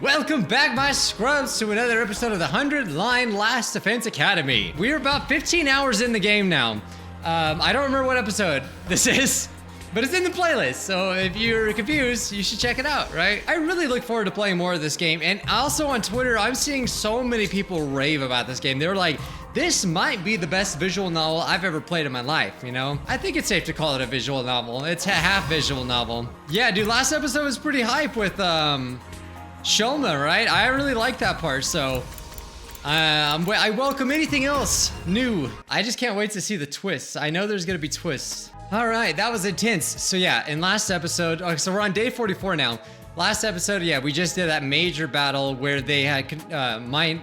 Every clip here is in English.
Welcome back, my scrubs, to another episode of the 100-Line Last Defense Academy. We're about 15 hours in the game now. I don't remember what episode this is, but it's in the playlist, so if you're confused, you should check it out, right? I really look forward to playing more of this game, and also on Twitter, I'm seeing so many people rave about this game. They were like, this might be the best visual novel I've ever played in my life, you know? I think it's safe to call it a visual novel. It's a half visual novel. Yeah, dude, last episode was pretty hype with, Shoma, right? I really like that part, so I welcome anything else new. I just can't wait to see the twists. I know there's gonna be twists. All right, that was intense. So yeah, in last episode, so we're on day 44 now. Last episode, yeah, we just did that major battle where they had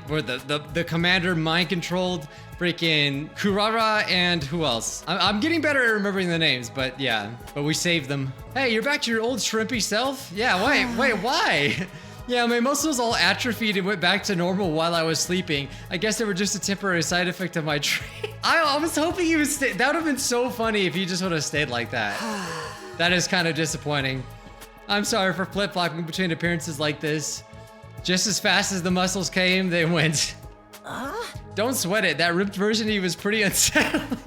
where the commander mind controlled freaking Kurara and who else? I'm getting better at remembering the names, but yeah, but we saved them. Hey, you're back to your old shrimpy self? Yeah, wait, why? Yeah, my muscles all atrophied and went back to normal while I was sleeping. I guess they were just a temporary side effect of my tree. I was hoping he would stay. That would have been so funny if he just would have stayed like that. That is kind of disappointing. I'm sorry for flip-flopping between appearances like this. Just as fast as the muscles came, they went. Don't sweat it. That ripped version of you was pretty unsettling.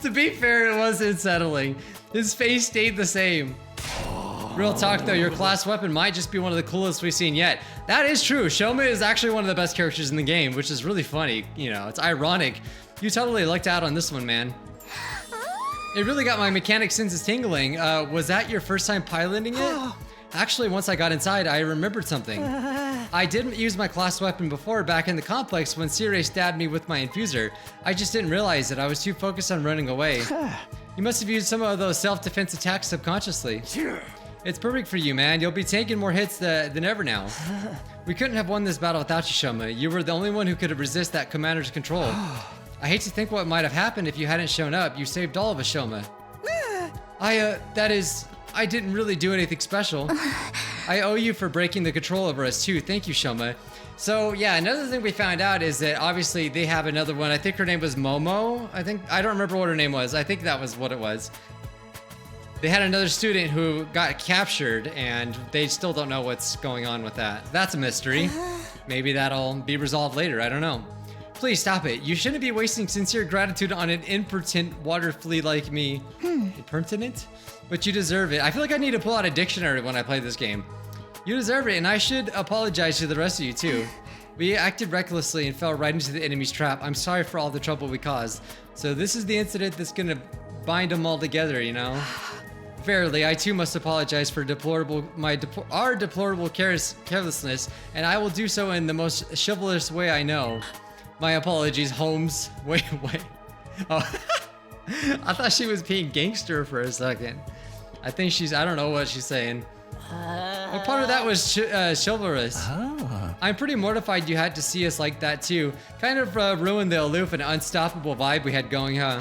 To be fair, it was unsettling. His face stayed the same. Real talk though, your class weapon might just be one of the coolest we've seen yet. That is true. Shoma is actually one of the best characters in the game, which is really funny. You know, it's ironic. You totally lucked out on this one, man. It really got my mechanic senses tingling. Was that your first time piloting it? Actually, once I got inside, I remembered something. I didn't use my class weapon before back in the complex when Sirei stabbed me with my infuser. I just didn't realize it. I was too focused on running away. You must have used some of those self-defense attacks subconsciously. It's perfect for you, man. You'll be taking more hits than ever now. We couldn't have won this battle without you, Shoma. You were the only one who could have resisted that commander's control. I hate to think what might have happened if you hadn't shown up. You saved all of us, Shoma. I didn't really do anything special. I owe you for breaking the control over us too. Thank you, Shoma. So yeah, another thing we found out is that obviously they have another one. I think her name was Momo. I don't remember what her name was. I think that was what it was. They had another student who got captured and they still don't know what's going on with that. That's a mystery. Maybe that'll be resolved later, I don't know. Please stop it. You shouldn't be wasting sincere gratitude on an impertinent water flea like me. Impertinent? But you deserve it. I feel like I need to pull out a dictionary when I play this game. You deserve it, and I should apologize to the rest of you too. We acted recklessly and fell right into the enemy's trap. I'm sorry for all the trouble we caused. So this is the incident that's gonna bind them all together, you know? Verily, I too must apologize for our deplorable carelessness, and I will do so in the most chivalrous way I know. My apologies, Holmes. Wait. Oh, I thought she was being gangster for a second. I don't know what she's saying. What part of that was chivalrous? I'm pretty mortified you had to see us like that too. Kind of ruined the aloof and unstoppable vibe we had going, huh?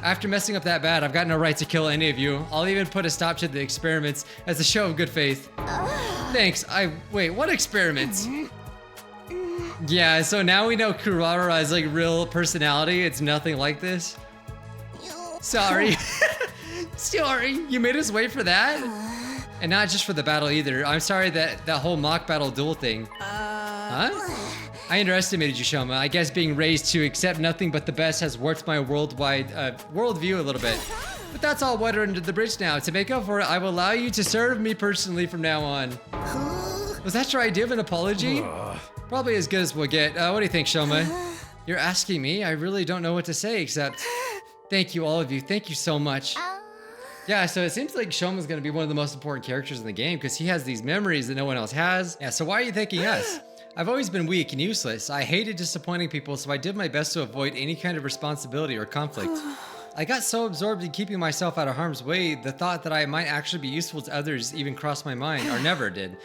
After messing up that bad, I've got no right to kill any of you. I'll even put a stop to the experiments as a show of good faith. Thanks. Wait, what experiments? Yeah, so now we know Kurara's like real personality. It's nothing like this. Sorry. Sorry, you made us wait for that? And not just for the battle either. I'm sorry that whole mock battle duel thing. Huh? I underestimated you, Shoma. I guess being raised to accept nothing but the best has warped my worldwide worldview a little bit. But that's all water under the bridge now. To make up for it, I will allow you to serve me personally from now on. Was that your idea of an apology? Probably as good as we'll get. What do you think, Shoma? You're asking me? I really don't know what to say except thank you, all of you. Thank you so much. Yeah, so it seems like Shoma's gonna be one of the most important characters in the game because he has these memories that no one else has. Yeah, so why are you thanking us? I've always been weak and useless. I hated disappointing people, so I did my best to avoid any kind of responsibility or conflict. I got so absorbed in keeping myself out of harm's way, the thought that I might actually be useful to others even crossed my mind, or never did.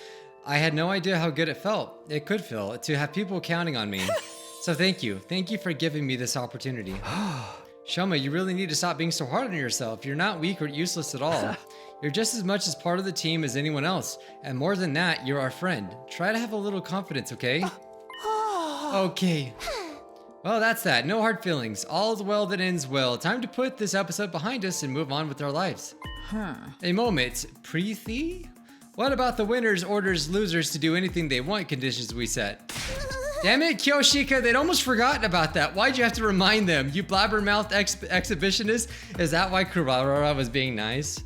I had no idea how good it could feel, to have people counting on me. So thank you. Thank you for giving me this opportunity. Shoma, you really need to stop being so hard on yourself. You're not weak or useless at all. You're just as much as part of the team as anyone else. And more than that, you're our friend. Try to have a little confidence, okay? Okay. Well, that's that. No hard feelings. All's well that ends well. Time to put this episode behind us and move on with our lives. A moment. Preethi? What about the winners orders losers to do anything they want conditions we set? Damn it, Kyoshika, they'd almost forgotten about that. Why'd you have to remind them? You blabbermouth exhibitionist? Is that why Kurara was being nice?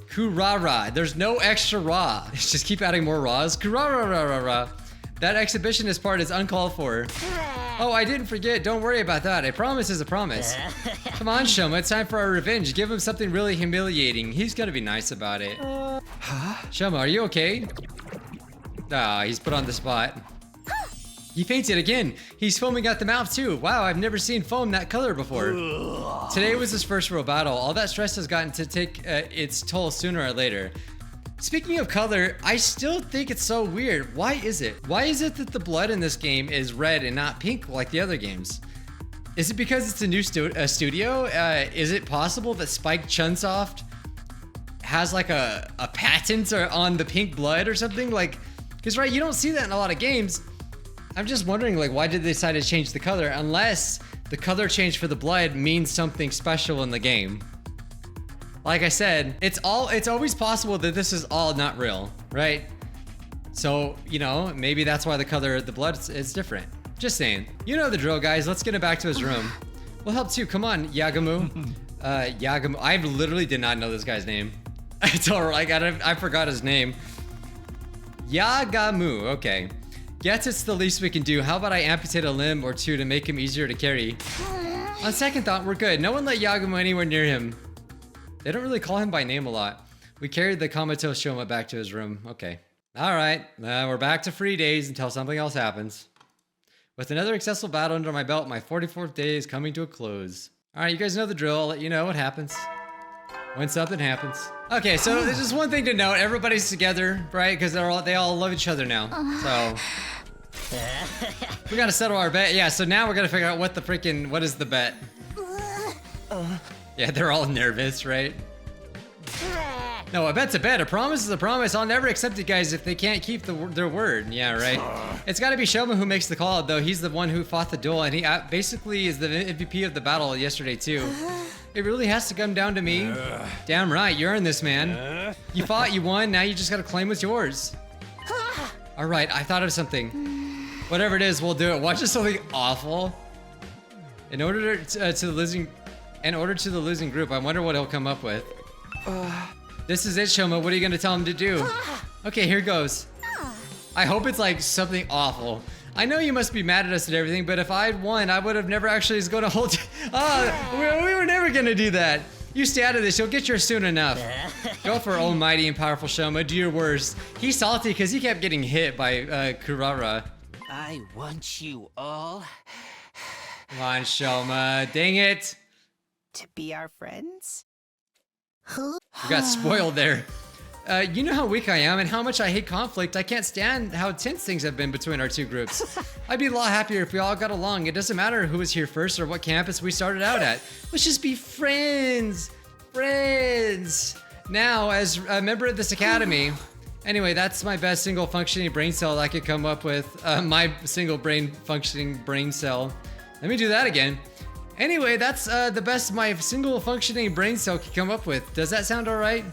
Kurara, there's no extra ra. Just keep adding more raws. Kurara. That exhibitionist part is uncalled for. Oh, I didn't forget. Don't worry about that. A promise is a promise. Come on, Shoma. It's time for our revenge. Give him something really humiliating. He's gonna be nice about it. Shoma, are you okay? Ah, he's put on the spot. He fainted again. He's foaming at the mouth too. Wow, I've never seen foam that color before. Today was his first real battle. All that stress has gotten to take its toll sooner or later. Speaking of color, I still think it's so weird. Why is it? Why is it that the blood in this game is red and not pink like the other games? Is it because it's a new studio? Is it possible that Spike Chunsoft has like a patent on the pink blood or something? Like, because right, you don't see that in a lot of games. I'm just wondering, like, why did they decide to change the color? Unless the color change for the blood means something special in the game. Like I said, it's always possible that this is all not real, right? So, you know, maybe that's why the color of the blood is different. Just saying. You know the drill, guys. Let's get him back to his room. We'll help too. Come on, Yagamu. Yagamu. I literally did not know this guy's name. It's alright. I forgot his name. Yagamu. Okay. Guess it's the least we can do. How about I amputate a limb or two to make him easier to carry? On second thought, we're good. No one let Yagamu anywhere near him. They don't really call him by name a lot. We carried the comatose Shoma back to his room. Okay. Alright, we're back to free days until something else happens. With another successful battle under my belt, my 44th day is coming to a close. Alright, you guys know the drill. I'll let you know what happens when something happens. Okay, so there's just one thing to note. Everybody's together, right? Because they all love each other now. So we gotta settle our bet. Yeah, so now we're gonna figure out what is the bet? Yeah, they're all nervous, right? No, a bet's a bet. A promise is a promise. I'll never accept it, guys, if they can't keep their word. Yeah, right. It's got to be Shoma who makes the call, though. He's the one who fought the duel, and he basically is the MVP of the battle yesterday, too. It really has to come down to me. Damn right, you earned this, man. You fought, you won. Now you just got to claim what's yours. All right, I thought of something. Whatever it is, we'll do it. Watch this something awful. In order to the losing group, I wonder what he'll come up with. This is it, Shoma. What are you gonna tell him to do? Okay, here goes. I hope it's like something awful. I know you must be mad at us and everything, but if I'd won, I would have never actually was gonna hold. We were never gonna do that. You stay out of this. You'll get yours soon enough. Go for almighty and powerful Shoma. Do your worst. He's salty because he kept getting hit by Kurara. I want you all. Come on, Shoma. Dang it. To be our friends? You got spoiled there. You know how weak I am and how much I hate conflict. I can't stand how tense things have been between our two groups. I'd be a lot happier if we all got along. It doesn't matter who was here first or what campus we started out at. Let's just be friends. Friends. Now, as a member of this academy, anyway, that's my best single functioning brain cell I could come up with. My single functioning brain cell. Let me do that again. Anyway, that's the best my single functioning brain cell could come up with. Does that sound all right?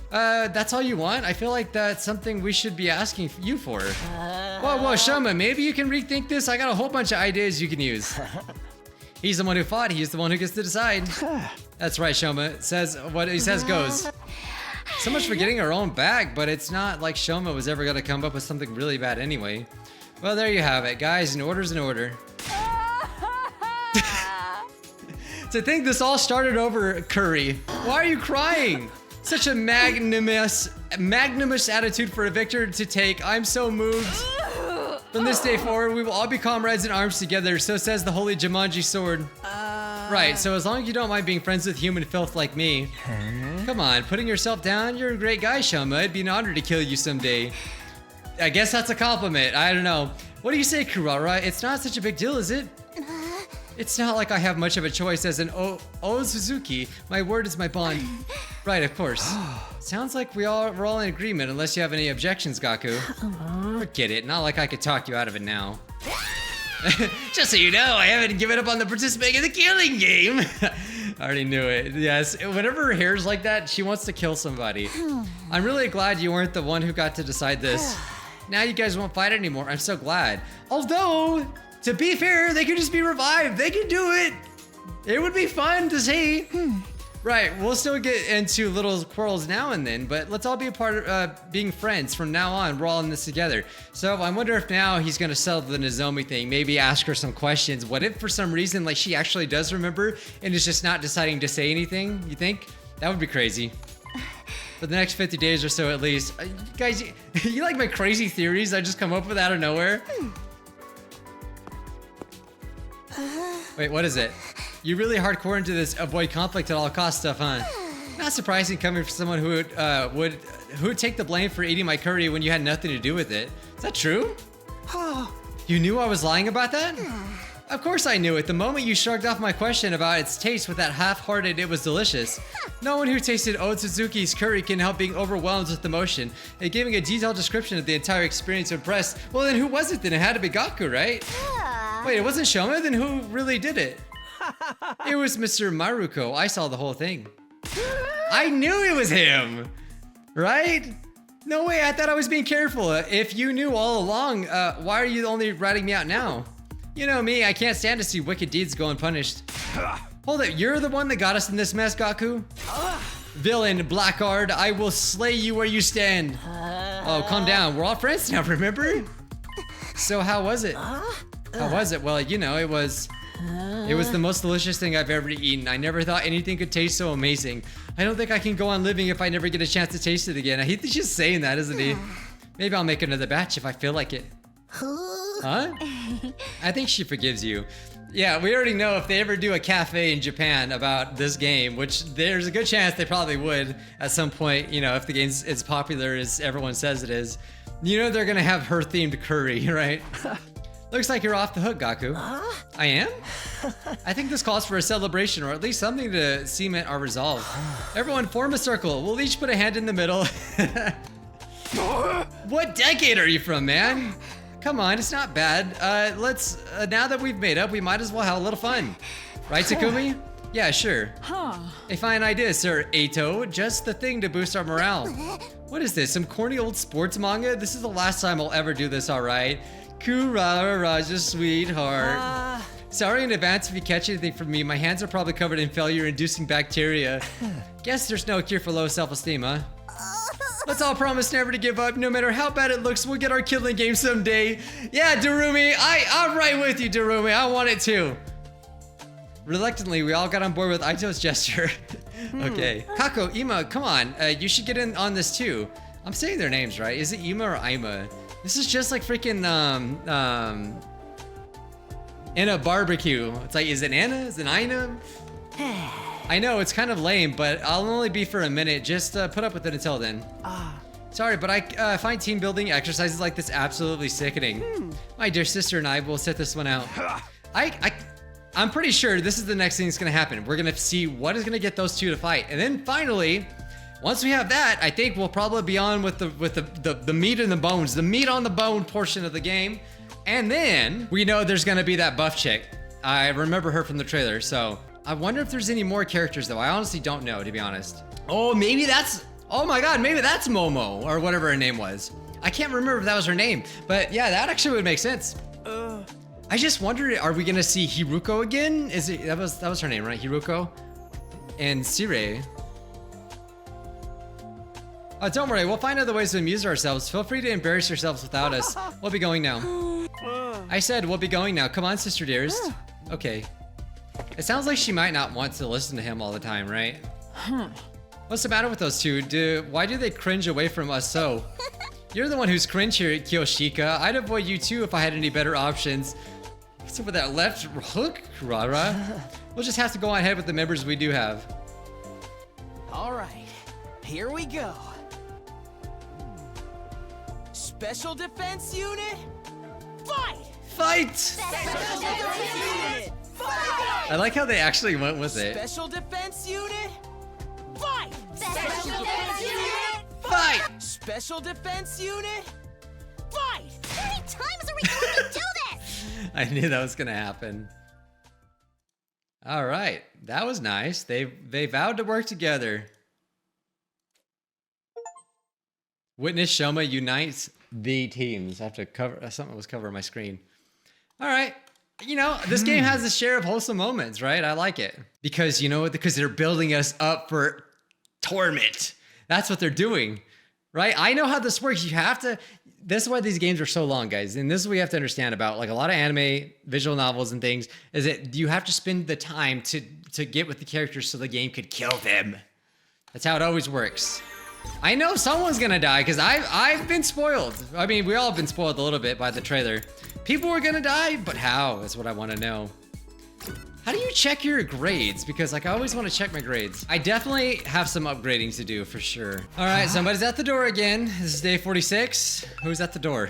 That's all you want? I feel like that's something we should be asking you for. Whoa, Shoma, maybe you can rethink this. I got a whole bunch of ideas you can use. He's the one who fought. He's the one who gets to decide. That's right, Shoma. Says what he says goes. So much for getting our own back, but it's not like Shoma was ever gonna come up with something really bad anyway. Well, there you have it, guys. An order's an order. To think this all started over curry. Why are you crying? Such a magnanimous attitude for a victor to take. I'm so moved. From this day forward, we will all be comrades in arms together. So says the holy Jumanji sword. Right, so as long as you don't mind being friends with human filth like me. Come on, putting yourself down? You're a great guy, Shoma. It'd be an honor to kill you someday. I guess that's a compliment. I don't know. What do you say, Kurara? It's not such a big deal, is it? It's not like I have much of a choice as an Suzuki. My word is my bond. Right, of course. Sounds like we're all in agreement, unless you have any objections, Gaku. Forget it. Not like I could talk you out of it now. Just so you know, I haven't given up on the participating in the killing game. I already knew it. Yes, whenever her hair's like that, she wants to kill somebody. I'm really glad you weren't the one who got to decide this. Now you guys won't fight anymore. I'm so glad. Although, to be fair, they could just be revived. They could do it. It would be fun to see. Right, we'll still get into little quarrels now and then, but let's all be a part of being friends from now on. We're all in this together. So I wonder if now he's gonna settle the Nozomi thing, maybe ask her some questions. What if for some reason, like, she actually does remember and is just not deciding to say anything, you think? That would be crazy. For the next 50 days or so at least. Guys, you like my crazy theories I just come up with out of nowhere? Wait, what is it? You're really hardcore into this avoid conflict at all costs stuff, huh? Not surprising coming from someone who would take the blame for eating my curry when you had nothing to do with it. Is that true? You knew I was lying about that? Of course I knew it. The moment you shrugged off my question about its taste with that half-hearted "it was delicious." No one who tasted Otsutsuki's curry can help being overwhelmed with emotion. And giving a detailed description of the entire experience impressed. Well, then who was it then? It had to be Gaku, right? Wait, it wasn't Shoma? Then who really did it? It was Mr. Maruko. I saw the whole thing. I knew it was him, right? No way, I thought I was being careful. If you knew all along, why are you only ratting me out now? You know me, I can't stand to see wicked deeds go unpunished. Hold it, you're the one that got us in this mess, Gaku? Villain, blackguard, I will slay you where you stand. Oh, calm down, we're all friends now, remember? So how was it? How was it? Well, you know, it was the most delicious thing I've ever eaten. I never thought anything could taste so amazing. I don't think I can go on living if I never get a chance to taste it again. He's just saying that, isn't he? Maybe I'll make another batch if I feel like it. Huh? I think she forgives you. Yeah, we already know if they ever do a cafe in Japan about this game, which there's a good chance they probably would at some point, you know, if the game's as popular as everyone says it is. You know they're gonna have her themed curry, right? Looks like you're off the hook, Gaku. I am? I think this calls for a celebration, or at least something to cement our resolve. Everyone form a circle. We'll each put a hand in the middle. What decade are you from, man? Come on, it's not bad. Now that we've made up, we might as well have a little fun. Right, Takumi? Yeah, sure. A fine idea, Sir Eito. Just the thing to boost our morale. What is this, some corny old sports manga? This is the last time I'll ever do this, alright? Kurara Raja, sweetheart. Sorry in advance if you catch anything from me. My hands are probably covered in failure-inducing bacteria. Guess there's no cure for low self-esteem, huh? Let's all promise never to give up. No matter how bad it looks, we'll get our killing game someday. Yeah, Darumi, I'm right with you, Darumi. I want it too. Reluctantly, we all got on board with Aito's gesture. Okay. Kako, Ima, come on. You should get in on this too. I'm saying their names right. Is it Ima or Ima? This is just like freaking, in a barbecue. It's like, is it Anna? Is it Ina? I know, it's kind of lame, but I'll only be for a minute. Just put up with it until then. Sorry, but I find team building exercises like this absolutely sickening. My dear sister and I will set this one out. I'm pretty sure this is the next thing that's gonna happen. We're gonna see what is gonna get those two to fight. And then finally, once we have that, I think we'll probably be on with the meat and the bones, the meat on the bone portion of the game. And then we know there's gonna be that buff chick. I remember her from the trailer, so I wonder if there's any more characters though. I honestly don't know, to be honest. Oh, maybe that's, oh my God, maybe that's Momo or whatever her name was. I can't remember if that was her name, but yeah, that actually would make sense. I just wondered, are we gonna see Hiruko again? That was her name, right? Hiruko and Sire. Don't worry, we'll find other ways to amuse ourselves. Feel free to embarrass yourselves without us. We'll be going now. I said we'll be going now. Come on, sister dearest. Okay. It sounds like she might not want to listen to him all the time, right? What's the matter with those two? Why do they cringe away from us so? You're the one who's cringe here, Kyoshika. I'd avoid you too if I had any better options. What's up with that left hook, Rara? We'll just have to go on ahead with the members we do have. All right, here we go. Special Defense Unit, fight! Fight! Special Defense Unit, fight! I like how they actually went with it. Special Defense Unit, fight! Special Defense Unit! Fight! Special Defense Unit, fight! How many times are we going to do this? I knew that was gonna happen. All right, that was nice. They vowed to work together. Witness Shoma unites the teams. I have to cover something was covering my screen. All right. You know, this game has a share of wholesome moments, right? I like it. Because, you know what? Because they're building us up for torment. That's what they're doing, right? I know how this works. You have to, this is why these games are so long, guys. And this is what you have to understand about like a lot of anime, visual novels and things, is that you have to spend the time to get with the characters so the game could kill them. That's how it always works. I know someone's gonna die because I've been spoiled. I mean, we all have been spoiled a little bit by the trailer. People are gonna die, but how is what I want to know. How do you check your grades? Because like I always want to check my grades. I definitely have some upgrading to do for sure. All right, somebody's at the door again. This is day 46. Who's at the door?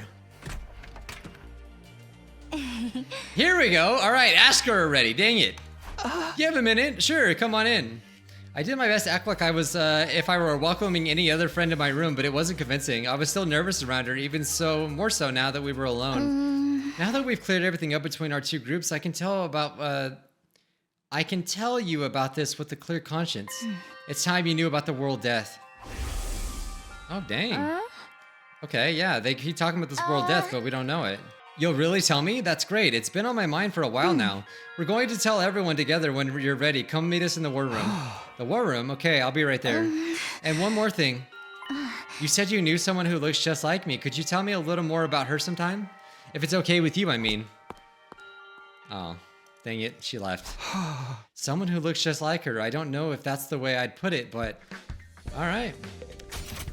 Here we go. All right, ask her already. Dang it. You have a minute? Sure, come on in. I did my best to act like I was, if I were welcoming any other friend in my room, but it wasn't convincing. I was still nervous around her, even so, more so now that we were alone. Now that we've cleared everything up between our two groups, I can tell you about this with a clear conscience. It's time you knew about the world death. Oh, dang. Okay, yeah, they keep talking about this world death, but we don't know it. You'll really tell me? That's great. It's been on my mind for a while now. We're going to tell everyone together when you're ready. Come meet us in the war room. The war room? Okay, I'll be right there. And one more thing. You said you knew someone who looks just like me. Could you tell me a little more about her sometime? If it's okay with you, I mean. Oh, dang it. She left. Someone who looks just like her. I don't know if that's the way I'd put it, but all right.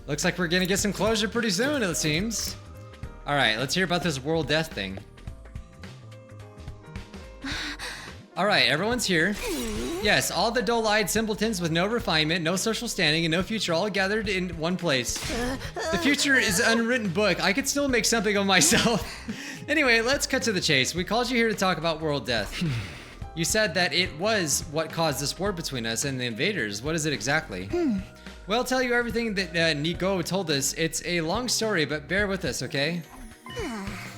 Looks like we're going to get some closure pretty soon, it seems. All right, let's hear about this world death thing. All right, everyone's here. Yes, all the dull-eyed simpletons with no refinement, no social standing, and no future all gathered in one place. The future is an unwritten book. I could still make something of myself. Anyway, let's cut to the chase. We called you here to talk about world death. You said that it was what caused this war between us and the invaders. What is it exactly? Well, I'll tell you everything that Nigo told us. It's a long story, but bear with us, okay?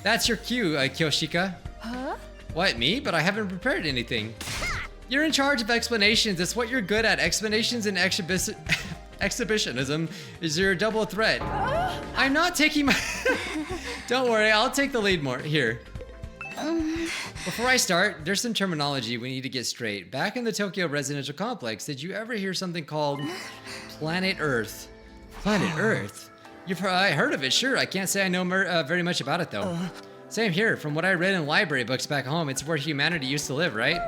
That's your cue, Kyoshika. Huh? What, me? But I haven't prepared anything. You're in charge of explanations. It's what you're good at. Explanations and exhibitionism is your double threat. I'm not taking my... Don't worry, I'll take the lead more. Here. Before I start, there's some terminology we need to get straight. Back in the Tokyo residential complex, did you ever hear something called Planet Earth? Planet Earth? You've heard of it, sure. I can't say I know very much about it, though. Same here. From what I read in library books back home, it's where humanity used to live, right?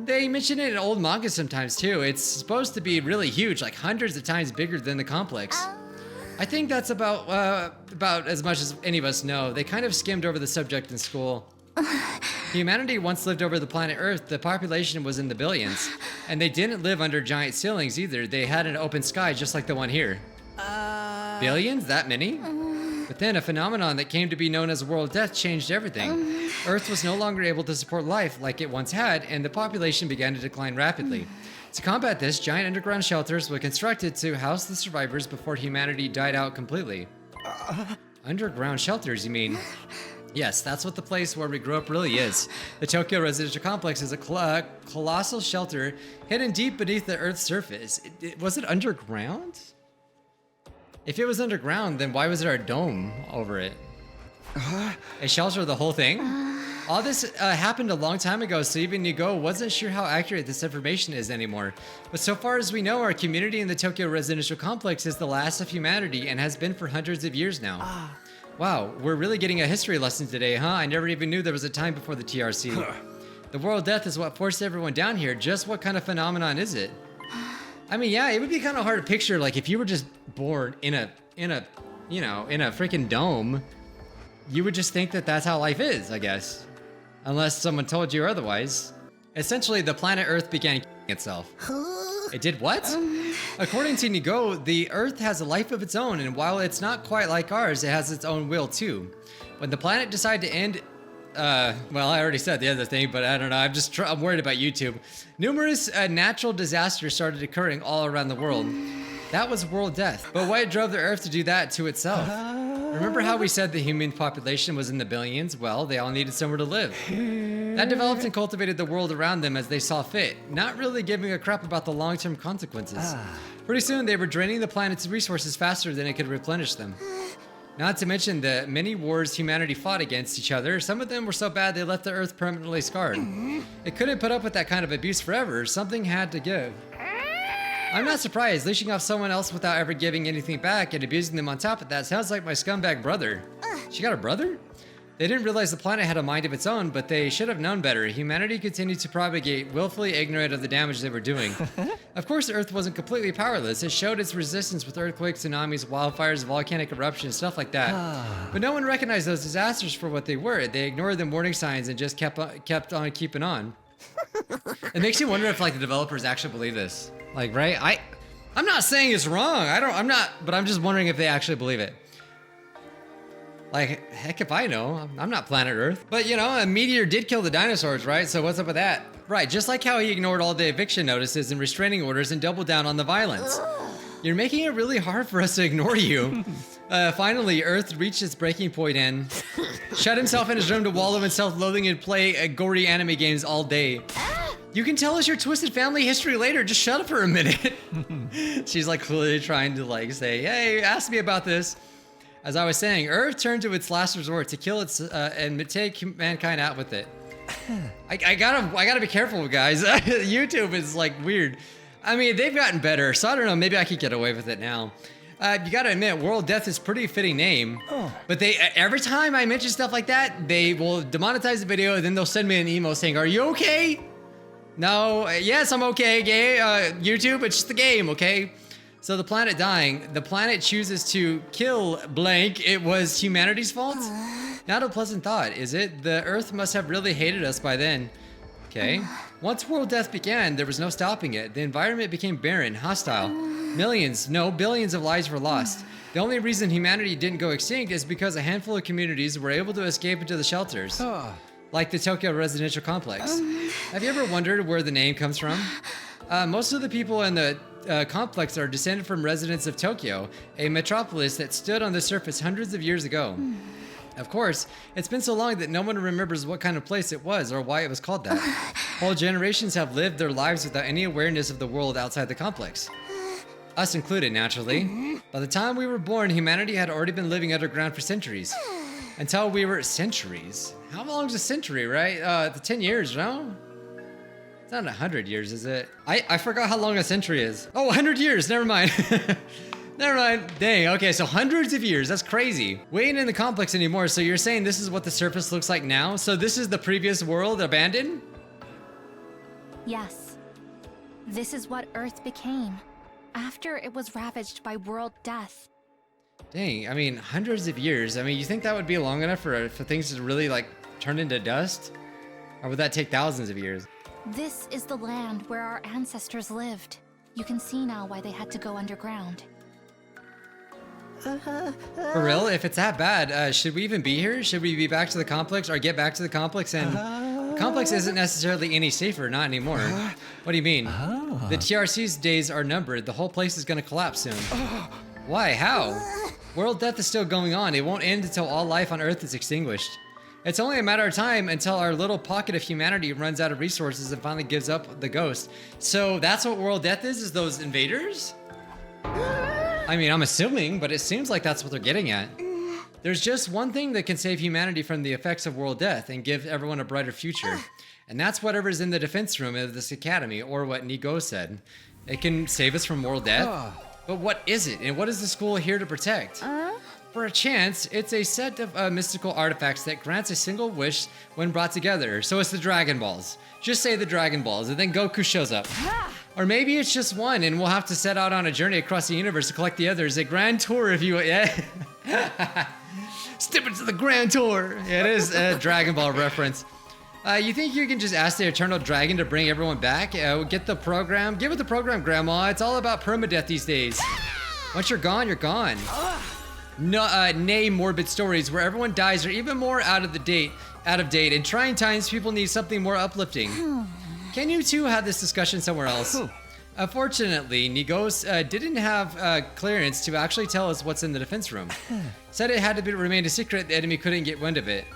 They mention it in old manga sometimes, too. It's supposed to be really huge, like hundreds of times bigger than the complex. I think that's about as much as any of us know. They kind of skimmed over the subject in school. Humanity once lived over the planet Earth. The population was in the billions. And they didn't live under giant ceilings either. They had an open sky just like the one here. Billions? That many? But then a phenomenon that came to be known as world death changed everything. Earth was no longer able to support life like it once had, and the population began to decline rapidly. To combat this, giant underground shelters were constructed to house the survivors before humanity died out completely. Underground shelters, you mean? Yes, that's what the place where we grew up really is. The Tokyo residential complex is a colossal shelter hidden deep beneath the Earth's surface. Was it underground? If it was underground, then why was there a dome over it? A shelter the whole thing? All this happened a long time ago, so even Nigo wasn't sure how accurate this information is anymore. But so far as we know, our community in the Tokyo residential complex is the last of humanity and has been for hundreds of years now. Wow, we're really getting a history lesson today, huh? I never even knew there was a time before the TRC. The world death is what forced everyone down here. Just what kind of phenomenon is it? I mean, yeah, it would be kind of hard to picture, like, if you were just born in a freaking dome, you would just think that that's how life is, I guess. Unless someone told you otherwise. Essentially, the planet Earth began itself. It did what? According to Nigo, the Earth has a life of its own, and while it's not quite like ours, it has its own will too. When the planet decided to end, well, I already said the other thing, but I don't know. I'm worried about YouTube. Numerous natural disasters started occurring all around the world. That was world death. But what drove the Earth to do that to itself? Remember how we said the human population was in the billions? Well, they all needed somewhere to live. That developed and cultivated the world around them as they saw fit, not really giving a crap about the long-term consequences. Pretty soon, they were draining the planet's resources faster than it could replenish them. Not to mention the many wars humanity fought against each other. Some of them were so bad they left the Earth permanently scarred. It couldn't put up with that kind of abuse forever. Something had to give. I'm not surprised. Leashing off someone else without ever giving anything back and abusing them on top of that sounds like my scumbag brother. She got a brother? They didn't realize the planet had a mind of its own, but they should have known better. Humanity continued to propagate, willfully ignorant of the damage they were doing. Of course, Earth wasn't completely powerless. It showed its resistance with earthquakes, tsunamis, wildfires, volcanic eruptions, stuff like that. But no one recognized those disasters for what they were. They ignored the warning signs and just kept on keeping on. It makes you wonder if like the developers actually believe this. Like, right? I'm not saying it's wrong. But I'm just wondering if they actually believe it. Like, heck if I know. I'm not planet Earth. But you know, a meteor did kill the dinosaurs, right? So what's up with that? Right, just like how he ignored all the eviction notices and restraining orders and doubled down on the violence. You're making it really hard for us to ignore you. Finally, Earth reached its breaking point and shut himself in his room to wallow in self-loathing and play gory anime games all day. You can tell us your twisted family history later. Just shut up for a minute. She's like clearly trying to like say, hey, ask me about this. As I was saying, Earth turned to its last resort to kill its and take mankind out with it. I gotta be careful, guys. YouTube is like weird. I mean, they've gotten better, so I don't know. Maybe I could get away with it now. You gotta admit, World Death is a pretty fitting name. But they every time I mention stuff like that, they will demonetize the video, and then they'll send me an email saying, "Are you okay?" No. Yes, I'm okay. YouTube, it's just the game, okay? So the planet dying, the planet chooses to kill blank. It was humanity's fault? Not a pleasant thought, is it? The Earth must have really hated us by then. Okay. Once world death began, there was no stopping it. The environment became barren, hostile. Millions, no, billions of lives were lost. The only reason humanity didn't go extinct is because a handful of communities were able to escape into the shelters. Like the Tokyo residential complex. Have you ever wondered where the name comes from? Most of the people in the complex are descended from residents of Tokyo, a metropolis that stood on the surface hundreds of years ago. Of course, it's been so long that no one remembers what kind of place it was or why it was called that. Whole generations have lived their lives without any awareness of the world outside the complex. Us included, naturally. By the time we were born, humanity had already been living underground for centuries. Until we were centuries. How long is a century, right? 10 years, no? It's not 100 years, is it? I forgot how long a century is. Oh, 100 years, never mind. Never mind. Dang, okay, so hundreds of years, that's crazy. We ain't in the complex anymore, so you're saying this is what the surface looks like now? So this is the previous world abandoned? Yes. This is what Earth became after it was ravaged by world death. Dang, I mean, hundreds of years. I mean, you think that would be long enough for things to really like turn into dust? Or would that take thousands of years? This is the land where our ancestors lived. You can see now why they had to go underground. For real? If it's that bad, should we even be here? Should we be back to the complex or get back to the complex? And complex isn't necessarily any safer, not anymore. What do you mean? The TRC's days are numbered. The whole place is gonna collapse soon. Why? How? World death is still going on. It won't end until all life on Earth is extinguished. It's only a matter of time until our little pocket of humanity runs out of resources and finally gives up the ghost. So that's what world death is those invaders? I mean, I'm assuming, but it seems like that's what they're getting at. There's just one thing that can save humanity from the effects of world death and give everyone a brighter future. And that's whatever's in the defense room of this academy, or what Nigo said. It can save us from world death. But what is it, and what is the school here to protect? For a chance, it's a set of mystical artifacts that grants a single wish when brought together. So it's the Dragon Balls. Just say the Dragon Balls, and then Goku shows up. Or maybe it's just one, and we'll have to set out on a journey across the universe to collect the others. A grand tour, if you will. Yeah. Step into the grand tour. Yeah, it is a Dragon Ball reference. You think you can just ask the Eternal Dragon to bring everyone back? Get the program. Give it the program, Grandma. It's all about permadeath these days. Once you're gone, you're gone. No, nay, morbid stories where everyone dies are even more out of date. In trying times, people need something more uplifting. Can you two have this discussion somewhere else? Unfortunately, Nigos didn't have clearance to actually tell us what's in the defense room. Said it had to remain a secret, the enemy couldn't get wind of it.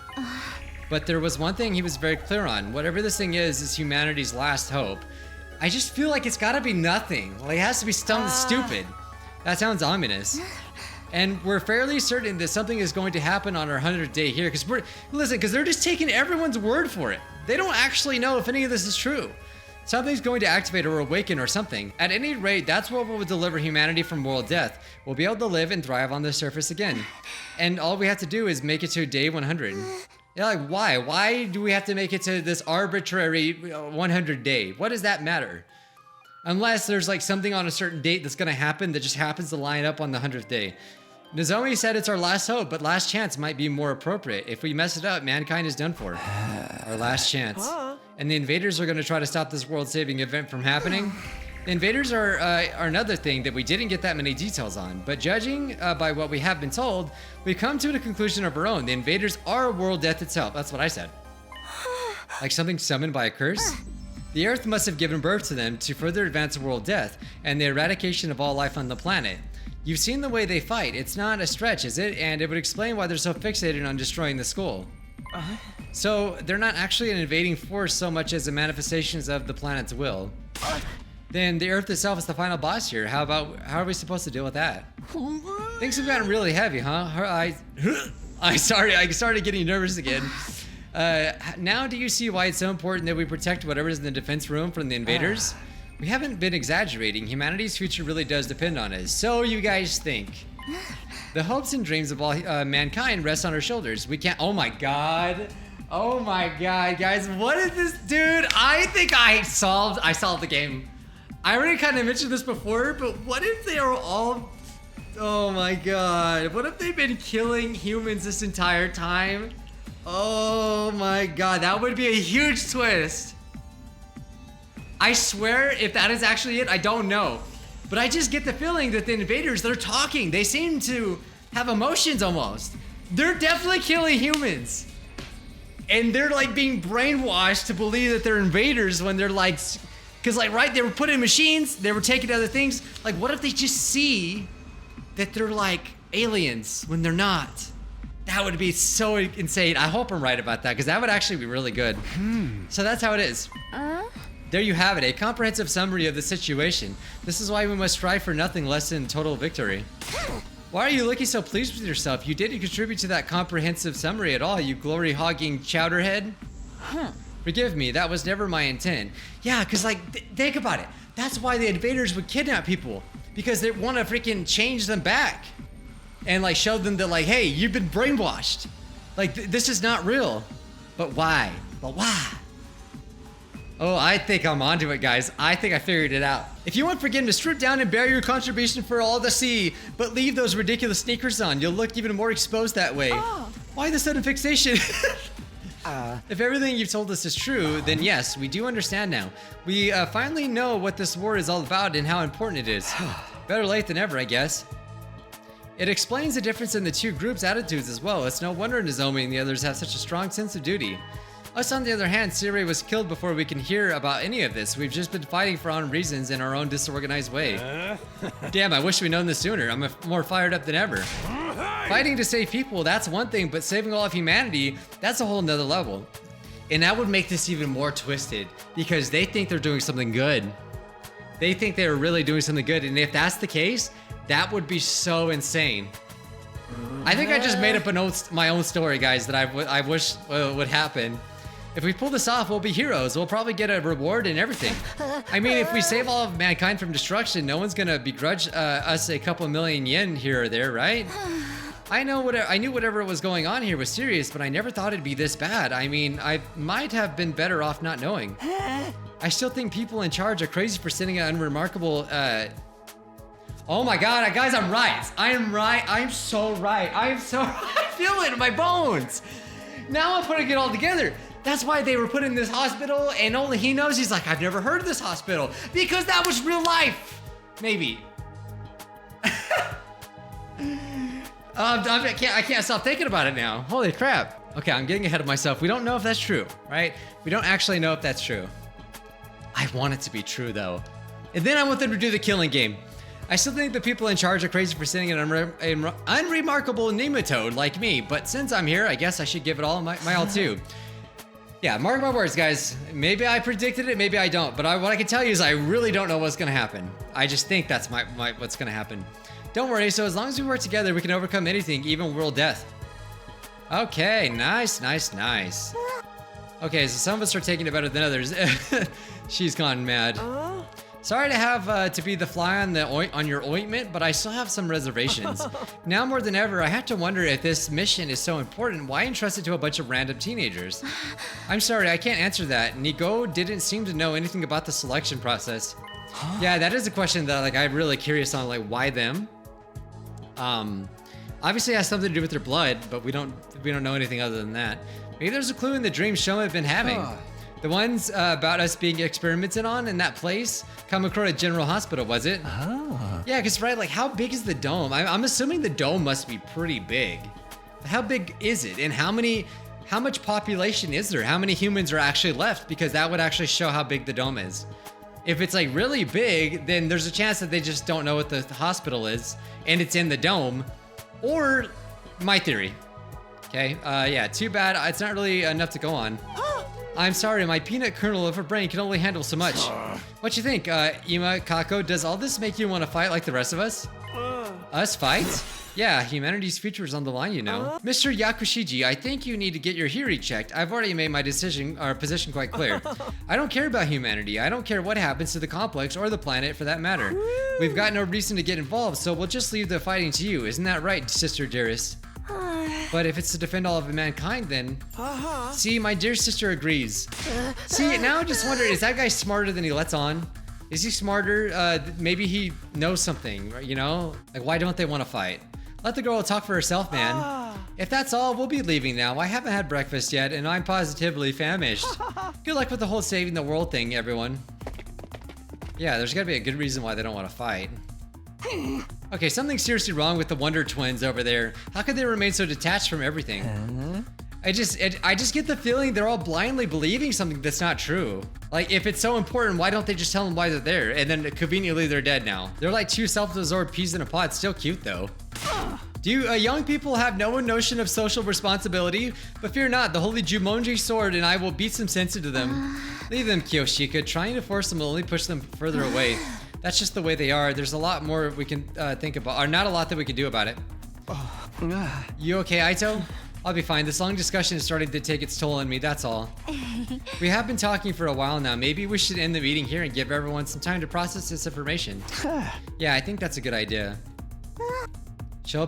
But there was one thing he was very clear on. Whatever this thing is humanity's last hope. I just feel like it's gotta be nothing. Like, it has to be something stupid. That sounds ominous. And we're fairly certain that something is going to happen on our 100th day here, because they're just taking everyone's word for it. They don't actually know if any of this is true. Something's going to activate or awaken or something. At any rate, that's what will deliver humanity from world death. We'll be able to live and thrive on the surface again. And all we have to do is make it to day 100. Yeah, like, why? Why do we have to make it to this arbitrary 100 day? What does that matter? Unless there's like something on a certain date that's gonna happen that just happens to line up on the 100th day. Nozomi said it's our last hope, but last chance might be more appropriate. If we mess it up, mankind is done for. Our last chance. And the invaders are gonna try to stop this world-saving event from happening. The invaders are another thing that we didn't get that many details on, but judging by what we have been told, we've come to a conclusion of our own. The invaders are world death itself. That's what I said. Like something summoned by a curse? The Earth must have given birth to them to further advance world death and the eradication of all life on the planet. You've seen the way they fight. It's not a stretch, is it? And it would explain why they're so fixated on destroying the skull. So they're not actually an invading force so much as the manifestations of the planet's will. Then the Earth itself is the final boss here. How are we supposed to deal with that? Things have gotten really heavy, huh? I started getting nervous again. Now do you see why it's so important that we protect whatever's in the defense room from the invaders? We haven't been exaggerating. Humanity's future really does depend on us. So you guys think. The hopes and dreams of all mankind rest on our shoulders. We can't, oh my god, guys, what is this, dude? I think I solved the game. I already kind of mentioned this before, but what if they are all, oh my god, what if they've been killing humans this entire time? Oh my god, that would be a huge twist. I swear, if that is actually it, I don't know. But I just get the feeling that the invaders, they're talking. They seem to have emotions almost. They're definitely killing humans. And they're like being brainwashed to believe that they're invaders when they're like, because like, right, they were put in machines, they were taking other things. Like, what if they just see that they're like aliens when they're not? That would be so insane. I hope I'm right about that, because that would actually be really good. So that's how it is. There you have it, a comprehensive summary of the situation. This is why we must strive for nothing less than total victory. Why are you looking so pleased with yourself? You didn't contribute to that comprehensive summary at all, you glory-hogging chowderhead. Forgive me, that was never my intent. Yeah, because like, think about it. That's why the invaders would kidnap people, because they want to freaking change them back. And like show them that like, hey, you've been brainwashed. Like, this is not real. But why? But why? Oh, I think I'm onto it, guys. I think I figured it out. If you want forgiveness, strip down and bear your contribution for all to see, but leave those ridiculous sneakers on. You'll look even more exposed that way. Why the sudden fixation? If everything you've told us is true, then yes, we do understand now. We finally know what this war is all about and how important it is. Better late than ever, I guess. It explains the difference in the two groups' attitudes as well. It's no wonder Nozomi and the others have such a strong sense of duty. Us, on the other hand, Sirei was killed before we can hear about any of this. We've just been fighting for our own reasons in our own disorganized way. Damn, I wish we'd known this sooner. I'm more fired up than ever. Fighting to save people, that's one thing, but saving all of humanity, that's a whole nother level. And that would make this even more twisted, because they think they're doing something good. They think they're really doing something good, and if that's the case, that would be so insane. I think I just made up my own story, guys, that I wish would happen. If we pull this off, we'll be heroes. We'll probably get a reward and everything. I mean, if we save all of mankind from destruction, no one's gonna begrudge us a couple million yen here or there, right? I knew whatever was going on here was serious, but I never thought it'd be this bad. I mean, I might have been better off not knowing. I still think people in charge are crazy for sending an unremarkable, oh my god, guys, I'm right. I'm right. I'm so right. I feel it in my bones. Now I'm putting it all together. That's why they were put in this hospital, and only he knows. He's like, I've never heard of this hospital, because that was real life. Maybe. I can't stop thinking about it now. Holy crap. Okay, I'm getting ahead of myself. We don't know if that's true, right? We don't actually know if that's true. I want it to be true, though. And then I want them to do the killing game. I still think the people in charge are crazy for sending an unremarkable nematode like me, but since I'm here, I guess I should give it all my all too. Yeah, mark my words, guys. Maybe I predicted it, maybe I don't, but what I can tell you is I really don't know what's gonna happen. I just think that's what's gonna happen. Don't worry, so as long as we work together, we can overcome anything, even world death. Okay, nice. Okay, so some of us are taking it better than others. She's gone mad. Sorry to have to be the fly on your ointment, but I still have some reservations. Now more than ever, I have to wonder if this mission is so important, why entrust it to a bunch of random teenagers? I'm sorry, I can't answer that. Nigo didn't seem to know anything about the selection process. Yeah, that is a question that like I'm really curious on, like why them? Obviously it has something to do with their blood, but we don't know anything other than that. Maybe there's a clue in the dreams Shoma have been having. The ones about us being experimented on in that place, Kamakura General Hospital, was it? Oh. Yeah, because right, like how big is the dome? I'm assuming the dome must be pretty big. But how big is it? And how much population is there? How many humans are actually left? Because that would actually show how big the dome is. If it's like really big, then there's a chance that they just don't know what the hospital is and it's in the dome. Or my theory. Okay, yeah, too bad. It's not really enough to go on. I'm sorry, my peanut kernel of a brain can only handle so much. What you think, Ima, Kako, does all this make you want to fight like the rest of us? Us fight? Yeah, humanity's future is on the line, you know. Mr. Yakushiji, I think you need to get your hearing checked. I've already made my position quite clear. I don't care about humanity. I don't care what happens to the complex or the planet for that matter. We've got no reason to get involved, so we'll just leave the fighting to you. Isn't that right, sister dearest? But if it's to defend all of mankind, then... See, my dear sister agrees. See, now I just wonder, is that guy smarter than he lets on? Is he smarter? Maybe he knows something, you know? Like, why don't they want to fight? Let the girl talk for herself, man. If that's all, we'll be leaving now. I haven't had breakfast yet, and I'm positively famished. Good luck with the whole saving the world thing, everyone. Yeah, there's gotta be a good reason why they don't want to fight. Okay, something's seriously wrong with the Wonder Twins over there. How could they remain so detached from everything? I just get the feeling they're all blindly believing something that's not true. Like, if it's so important, why don't they just tell them why they're there? And then conveniently they're dead now. They're like two self-absorbed peas in a pod. Still cute though. Do you young people have no notion of social responsibility? But fear not, the holy Jumonji sword and I will beat some sense into them. Leave them, Kiyoshika. Trying to force them will only push them further away. That's just the way they are. There's a lot more we can think about, or not a lot that we can do about it. You okay, Aito? I'll be fine. This long discussion is starting to take its toll on me, that's all. We have been talking for a while now. Maybe we should end the meeting here and give everyone some time to process this information. Yeah, I think that's a good idea. She'll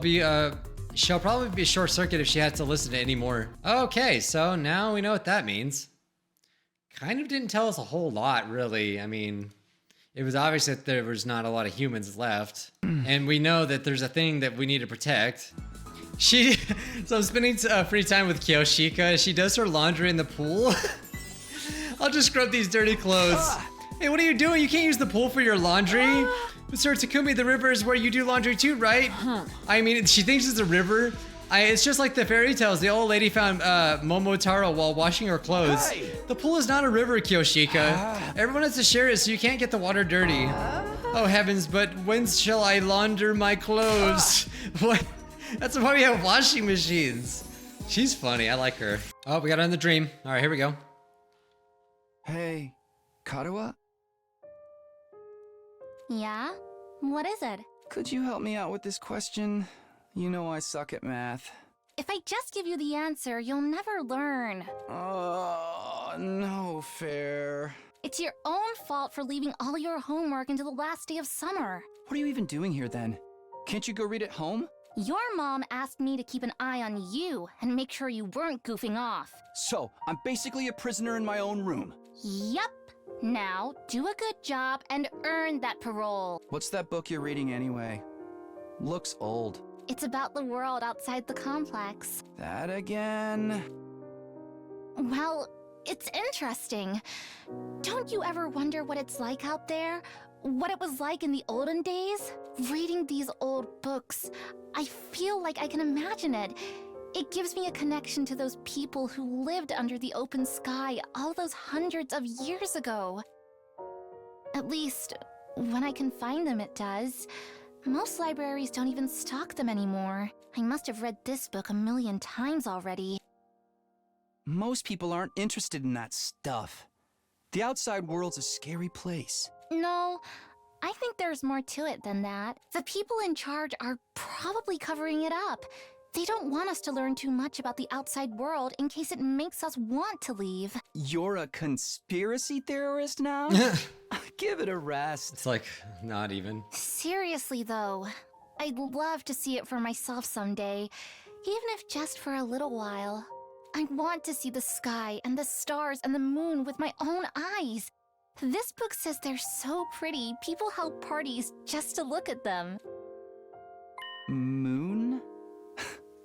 probably be a short circuit if she had to listen to any more. Okay, so now we know what that means. Kind of didn't tell us a whole lot, really. I mean, it was obvious that there was not a lot of humans left. And we know that there's a thing that we need to protect. So I'm spending free time with Kiyoshika. She does her laundry in the pool. I'll just scrub these dirty clothes. Hey, what are you doing? You can't use the pool for your laundry. But Sir Takumi, the river is where you do laundry too, right? I mean, she thinks it's a river. It's just like the fairy tales. The old lady found Momotaro while washing her clothes. Hey. The pool is not a river, Kiyoshika. Everyone has to share it so you can't get the water dirty. Oh heavens, but when shall I launder my clothes? What? That's why we have washing machines. She's funny, I like her. Oh, we got another dream. All right, here we go. Hey, Karuwa? Yeah? What is it? Could you help me out with this question? You know I suck at math. If I just give you the answer, you'll never learn. No fair. It's your own fault for leaving all your homework until the last day of summer. What are you even doing here then? Can't you go read at home? Your mom asked me to keep an eye on you and make sure you weren't goofing off. So, I'm basically a prisoner in my own room. Yup. Now, do a good job and earn that parole. What's that book you're reading anyway? Looks old. It's about the world outside the complex. That again? Well, it's interesting. Don't you ever wonder what it's like out there? What it was like in the olden days? Reading these old books, I feel like I can imagine it. It gives me a connection to those people who lived under the open sky all those hundreds of years ago. At least, When I can find them, it does. Most libraries don't even stock them anymore. I must have read this book a million times already. Most people aren't interested in that stuff. The outside world's a scary place. No, I think there's more to it than that. The people in charge are probably covering it up. They don't want us to learn too much about the outside world in case it makes us want to leave. You're a conspiracy theorist now? Give it a rest. It's like, not even. Seriously, though, I'd love to see it for myself someday, even if just for a little while. I want to see the sky and the stars and the moon with my own eyes. This book says they're so pretty, people held parties just to look at them. Moon?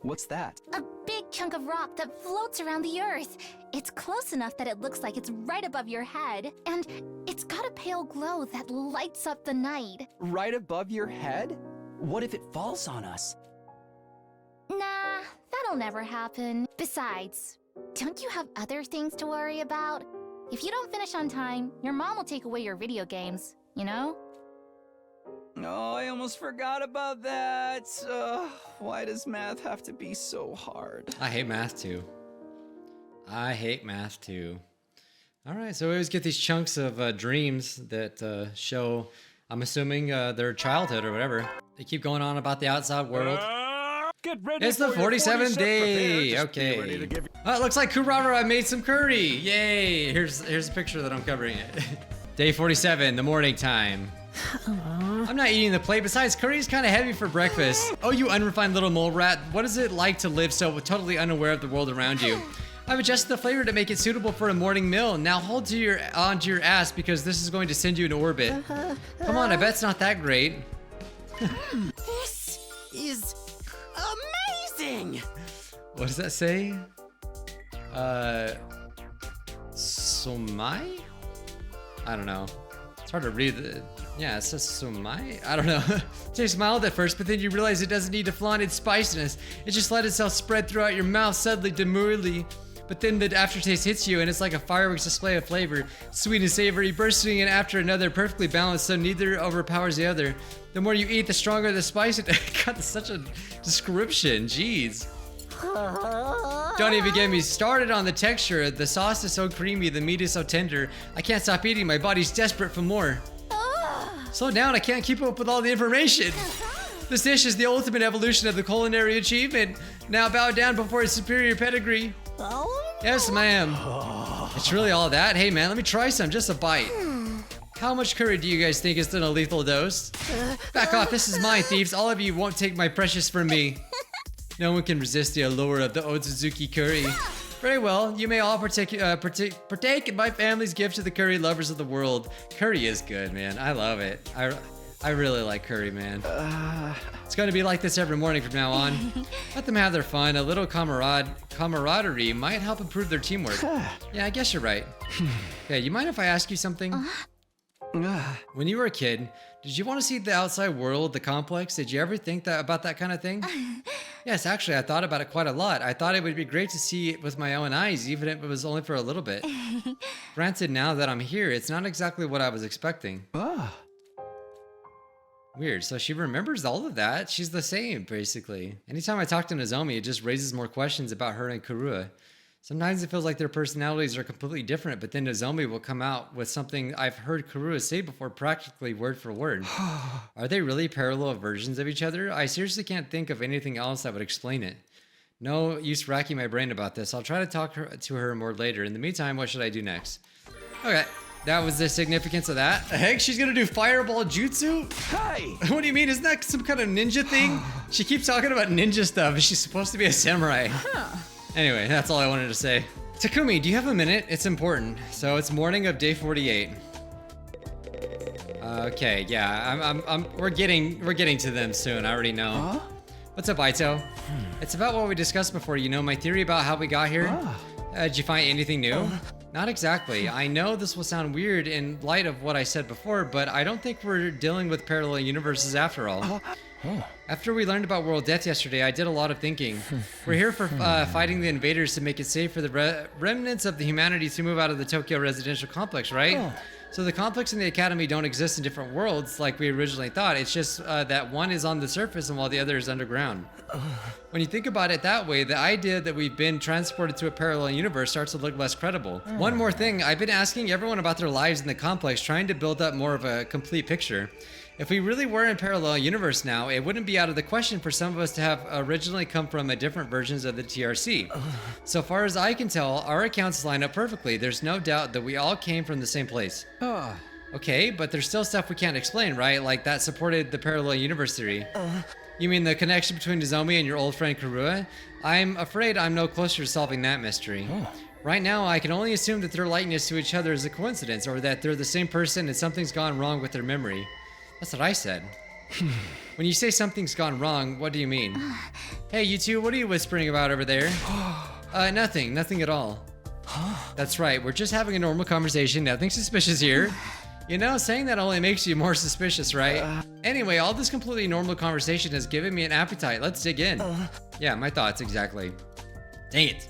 What's that? A big chunk of rock that floats around the earth. It's close enough that it looks like it's right above your head, and it's got a pale glow that lights up the night. Right above your head? What if it falls on us? Nah, that'll never happen. Besides, don't you have other things to worry about? If you don't finish on time, your mom will take away your video games, you know? Oh, I almost forgot about that. Why does math have to be so hard? I hate math too. I hate math too. All right, so we always get these chunks of dreams that show, I'm assuming, their childhood or whatever. They keep going on about the outside world. Get ready It's the for your 47th 47th day. prepare. Just be ready to Okay. give- Oh, it looks like Kurara made some curry. Yay! Here's a picture that I'm covering it. Day 47, the morning time. I'm not eating the plate. Besides, curry is kind of heavy for breakfast. Oh, you unrefined little mole rat. What is it like to live so totally unaware of the world around you? I've adjusted the flavor to make it suitable for a morning meal. Now hold onto your ass because this is going to send you into orbit. Come on, I bet it's not that great. This is amazing! What does that say? Somai? I don't know. It's hard to read. Yeah, it says somai? I don't know. So you smiled at first, but then you realize it doesn't need to flaunt its spiciness. It just let itself spread throughout your mouth subtly, demurely. But then the aftertaste hits you, and it's like a fireworks display of flavor. Sweet and savory, bursting in after another, perfectly balanced, so neither overpowers the other. The more you eat, the stronger the spice. God, that's such a description. Jeez. Don't even get me started on the texture. The sauce is so creamy, the meat is so tender. I can't stop eating. My body's desperate for more. Slow down, I can't keep up with all the information. This dish is the ultimate evolution of the culinary achievement. Now bow down before its superior pedigree. Yes, ma'am. It's really all that? Hey, man, let me try some, just a bite. How much curry do you guys think is in a lethal dose? Back off, this is mine, thieves. All of you won't take my precious from me. No one can resist the allure of the Otsutsuki curry. Very well, you may all partake in my family's gift to the curry lovers of the world. Curry is good, man. I love it. I really like curry, man. It's going to be like this every morning from now on. Let them have their fun. A little camaraderie might help improve their teamwork. Yeah, I guess you're right. Okay, you mind if I ask you something? When you were a kid, did you want to see the outside world, the complex? Did you ever think about that kind of thing? Yes, actually, I thought about it quite a lot. I thought it would be great to see it with my own eyes, even if it was only for a little bit. Granted, now that I'm here, it's not exactly what I was expecting. Weird, so she remembers all of that. She's the same, basically. Anytime I talk to Nozomi, it just raises more questions about her and Kurua. Sometimes it feels like their personalities are completely different, but then Nozomi will come out with something I've heard Kurua say before, practically word for word. Are they really parallel versions of each other? I seriously can't think of anything else that would explain it. No use racking my brain about this. I'll try to talk to her more later. In the meantime, what should I do next? Okay, that was the significance of that. The heck? She's gonna do fireball jutsu? Hey! What do you mean? Isn't that some kind of ninja thing? She keeps talking about ninja stuff. She's supposed to be a samurai. Anyway, that's all I wanted to say. Takumi, do you have a minute? It's important. So it's morning of day 48. Okay, yeah, we're getting to them soon. I already know. What's up, Aito? It's about what we discussed before. You know, my theory about how we got here. Did you find anything new? Not exactly. I know this will sound weird in light of what I said before, but I don't think we're dealing with parallel universes after all. After we learned about world death yesterday, I did a lot of thinking. We're here for fighting the invaders to make it safe for the remnants of the humanity to move out of the Tokyo residential complex, right? So the conflicts in the Academy don't exist in different worlds like we originally thought. It's just that one is on the surface and while the other is underground. When you think about it that way, the idea that we've been transported to a parallel universe starts to look less credible. One more thing, I've been asking everyone about their lives in the complex, trying to build up more of a complete picture. If we really were in parallel universe now, it wouldn't be out of the question for some of us to have originally come from a different versions of the TRC. So far as I can tell, our accounts line up perfectly. There's no doubt that we all came from the same place. Okay, but there's still stuff we can't explain, right? Like that supported the parallel universe theory. You mean the connection between Nozomi and your old friend Karua? I'm afraid I'm no closer to solving that mystery. Right now, I can only assume that their likeness to each other is a coincidence, or that they're the same person and something's gone wrong with their memory. That's what I said. When you say something's gone wrong, what do you mean? Hey, you two, what are you whispering about over there? Nothing at all. That's right, we're just having a normal conversation, nothing suspicious here. You know, saying that only makes you more suspicious, right? Anyway, all this completely normal conversation has given me an appetite. Let's dig in. Yeah, my thoughts, exactly. Dang it.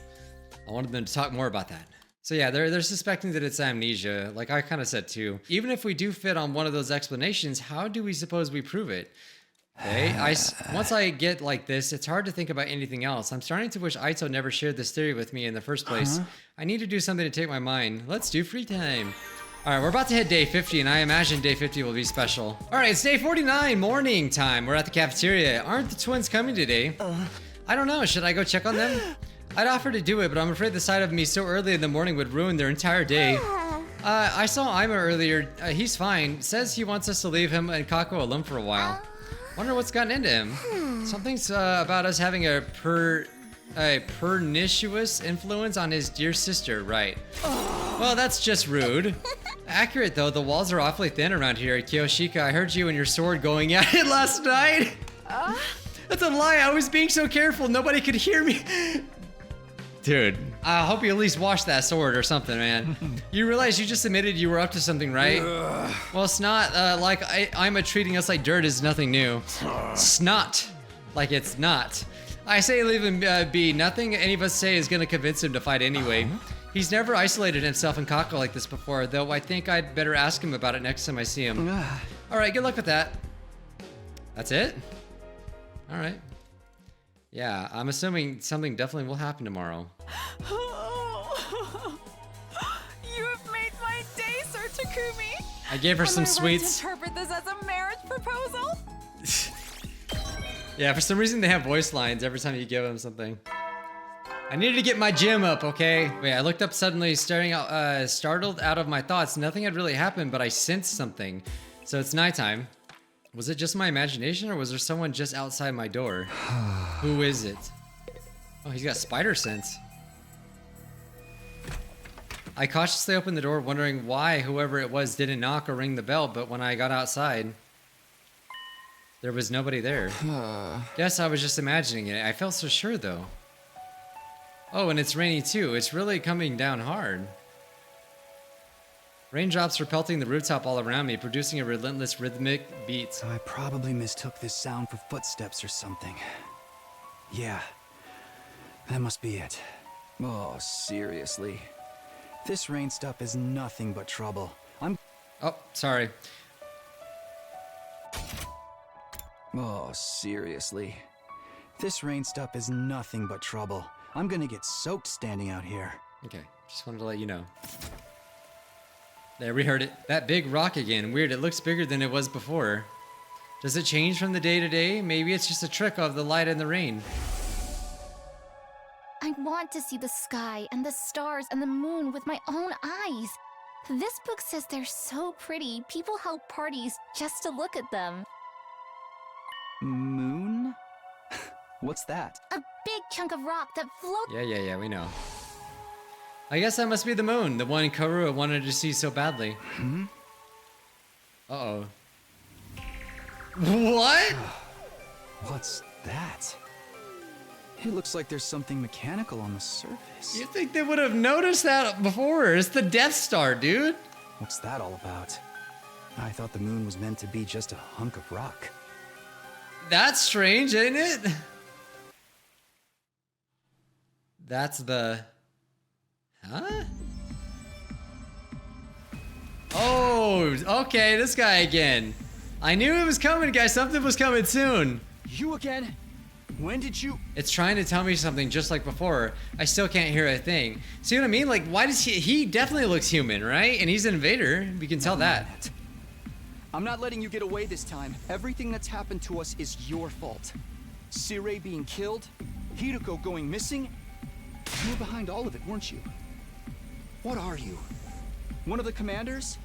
I wanted them to talk more about that. So yeah, they're suspecting that it's amnesia, like I kind of said too. Even if we do fit on one of those explanations, how do we suppose we prove it? Okay, once I get like this, it's hard to think about anything else. I'm starting to wish Aito never shared this theory with me in the first place. I need to do something to take my mind. Let's do free time. All right, we're about to hit day 50, and I imagine day 50 will be special. All right, it's day 49, morning time. We're at the cafeteria. Aren't the twins coming today? I don't know, should I go check on them? I'd offer to do it, but I'm afraid the sight of me so early in the morning would ruin their entire day. I saw Ima earlier. He's fine. Says he wants us to leave him and Kako alone for a while. Wonder what's gotten into him. Something's about us having a pernicious influence on his dear sister, right? Well, that's just rude. Accurate though, the walls are awfully thin around here. Kiyoshika, I heard you and your sword going at it last night. That's a lie, I was being so careful, nobody could hear me. Dude, I hope you at least washed that sword or something, man. You realize you just admitted you were up to something, right? Well, it's not like I'm treating us like dirt is nothing new. Snot, like it's not. I say leave him be. Nothing any of us say is gonna convince him to fight anyway. He's never isolated himself in Kako like this before, though I think I'd better ask him about it next time I see him. All right, good luck with that. That's it? All right. Yeah, I'm assuming something definitely will happen tomorrow. You have made my day, Sir Takumi. I gave her some sweets. Am I right to interpret this as a marriage proposal? Yeah, for some reason they have voice lines every time you give them something. I needed to get my gym up, okay? Wait, I looked up suddenly, startled out of my thoughts. Nothing had really happened, but I sensed something. So it's nighttime. Was it just my imagination, or was there someone just outside my door? Who is it? Oh, he's got spider sense. I cautiously opened the door, wondering why whoever it was didn't knock or ring the bell, but when I got outside, there was nobody there. Guess I was just imagining it. I felt so sure, though. Oh, and it's raining too. It's really coming down hard. Raindrops were pelting the rooftop all around me, producing a relentless rhythmic beat. So I probably mistook this sound for footsteps or something. Yeah, that must be it. Oh, seriously. This rain stuff is nothing but trouble. Oh, sorry. Oh, seriously. This rain stuff is nothing but trouble. I'm gonna get soaked standing out here. Okay, just wanted to let you know. There, we heard it. That big rock again. Weird, it looks bigger than it was before. Does it change from the day to day? Maybe it's just a trick of the light and the rain. I want to see the sky and the stars and the moon with my own eyes. This book says they're so pretty, people held parties just to look at them. Moon? What's that? A big chunk of rock that floats. Yeah, we know. I guess that must be the moon, the one Karua wanted to see so badly. Uh-oh. What? What's that? It looks like there's something mechanical on the surface. You think they would have noticed that before? It's the Death Star, dude. What's that all about? I thought the moon was meant to be just a hunk of rock. That's strange, ain't it? That's the... Huh? Oh, Oh, okay, this guy again. I knew it was coming, guys. Something was coming soon. You again? When did you? It's trying to tell me something just like before. I still can't hear a thing. See what I mean? Like, why does he definitely looks human, right? And he's an invader. We can tell that. I'm not letting you get away this time. Everything that's happened to us is your fault. Sirei being killed, Hideko going missing. You were behind all of it, weren't you? What are you? One of the commanders?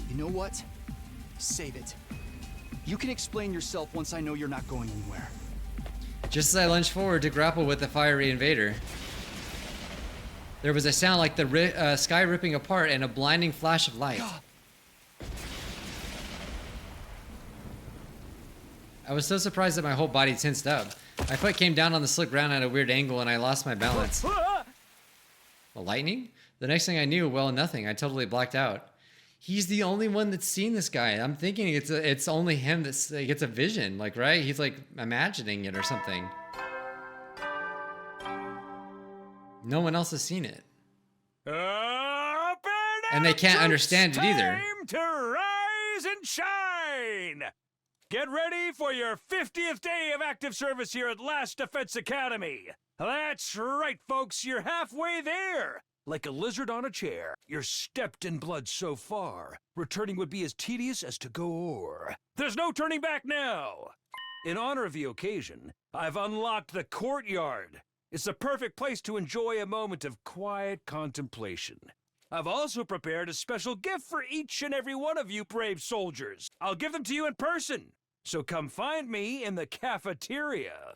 You know what? Save it. You can explain yourself once I know you're not going anywhere. Just as I lunged forward to grapple with the fiery invader, there was a sound like the sky ripping apart and a blinding flash of light. I was so surprised that my whole body tensed up. My foot came down on the slick ground at a weird angle and I lost my balance. Well, lightning? The next thing I knew, well, nothing. I totally blacked out. He's the only one that's seen this guy. I'm thinking it's only him that gets a vision, like, right? He's like imagining it or something. No one else has seen it. And they can't understand it either. Time to rise and shine! Get ready for your 50th day of active service here at Last Defense Academy. That's right, folks, you're halfway there. Like a lizard on a chair, you're stepped in blood so far. Returning would be as tedious as to go o'er. There's no turning back now. In honor of the occasion, I've unlocked the courtyard. It's the perfect place to enjoy a moment of quiet contemplation. I've also prepared a special gift for each and every one of you brave soldiers. I'll give them to you in person. So come find me in the cafeteria.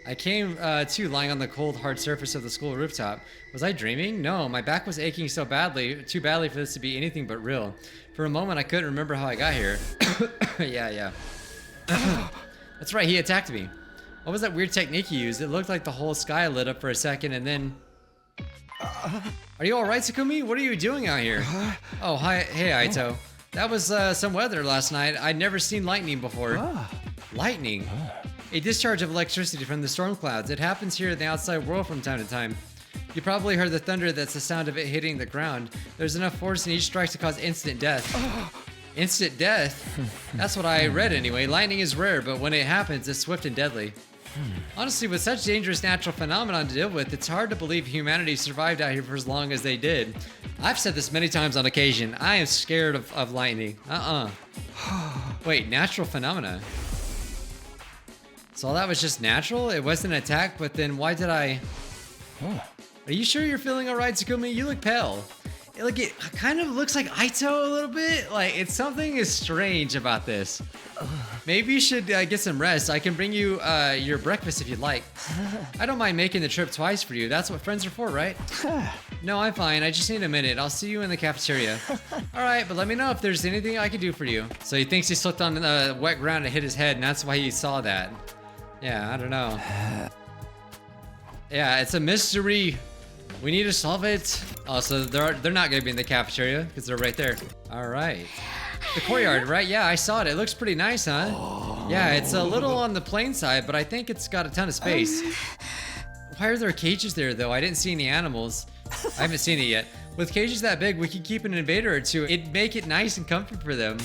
I came to lying on the cold, hard surface of the school rooftop. Was I dreaming? No, my back was aching so badly, too badly for this to be anything but real. For a moment, I couldn't remember how I got here. Yeah. That's right, he attacked me. What was that weird technique he used? It looked like the whole sky lit up for a second and then... Are you alright, Sakumi? What are you doing out here? Oh, hi. Hey, Aito. That was some weather last night. I'd never seen lightning before. Lightning? A discharge of electricity from the storm clouds. It happens here in the outside world from time to time. You probably heard the thunder. That's the sound of it hitting the ground. There's enough force in each strike to cause instant death. Instant death? That's what I read anyway. Lightning is rare, but when it happens, it's swift and deadly. Honestly, with such dangerous natural phenomenon to deal with, it's hard to believe humanity survived out here for as long as they did. I've said this many times on occasion. I am scared of lightning. Wait, natural phenomena? So that was just natural? It wasn't an attack, but then why did I... Are you sure you're feeling alright, Sakumi? You look pale. It kind of looks like Aito a little bit. Like, something is strange about this. Maybe you should get some rest. I can bring you your breakfast if you'd like. I don't mind making the trip twice for you. That's what friends are for, right? No, I'm fine. I just need a minute. I'll see you in the cafeteria. Alright, but let me know if there's anything I can do for you. So he thinks he slipped on the wet ground and hit his head, and that's why he saw that. Yeah, I don't know. Yeah, it's a mystery. We need to solve it. Oh, so they're not gonna be in the cafeteria because they're right there. All right. The courtyard, right? Yeah, I saw it. It looks pretty nice, huh? Yeah, it's a little on the plain side, but I think it's got a ton of space. Why are there cages there, though? I didn't see any animals. I haven't seen it yet. With cages that big, we could keep an invader or two. It'd make it nice and comfy for them.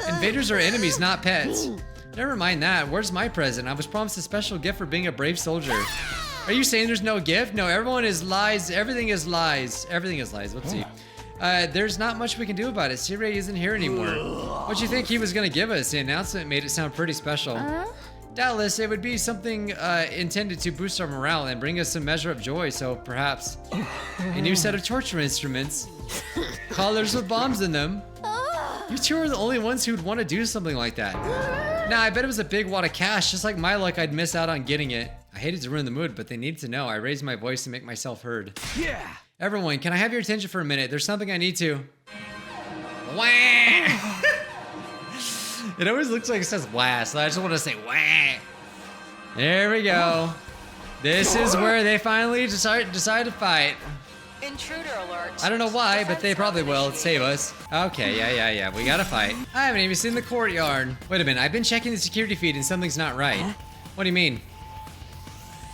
Invaders are enemies, not pets. Never mind that. Where's my present? I was promised a special gift for being a brave soldier. Are you saying there's no gift? No, everyone is lies. Everything is lies. Everything is lies. Let's see. There's not much we can do about it. Sirei isn't here anymore. What'd you think he was gonna give us? The announcement made it sound pretty special. Doubtless, it would be something intended to boost our morale and bring us some measure of joy. So perhaps a new set of torture instruments, collars with bombs in them. You two are the only ones who'd want to do something like that. Nah, I bet it was a big wad of cash. Just like my luck, I'd miss out on getting it. I hated to ruin the mood, but they needed to know. I raised my voice to make myself heard. Yeah! Everyone, can I have your attention for a minute? There's something I need to... Wah! It always looks like it says wah, so I just want to say wah. There we go. This is where they finally decide to fight. Intruder alert. I don't know why, but they probably will save us. Okay, yeah. We gotta fight. I haven't even seen the courtyard. Wait a minute, I've been checking the security feed and something's not right. What do you mean?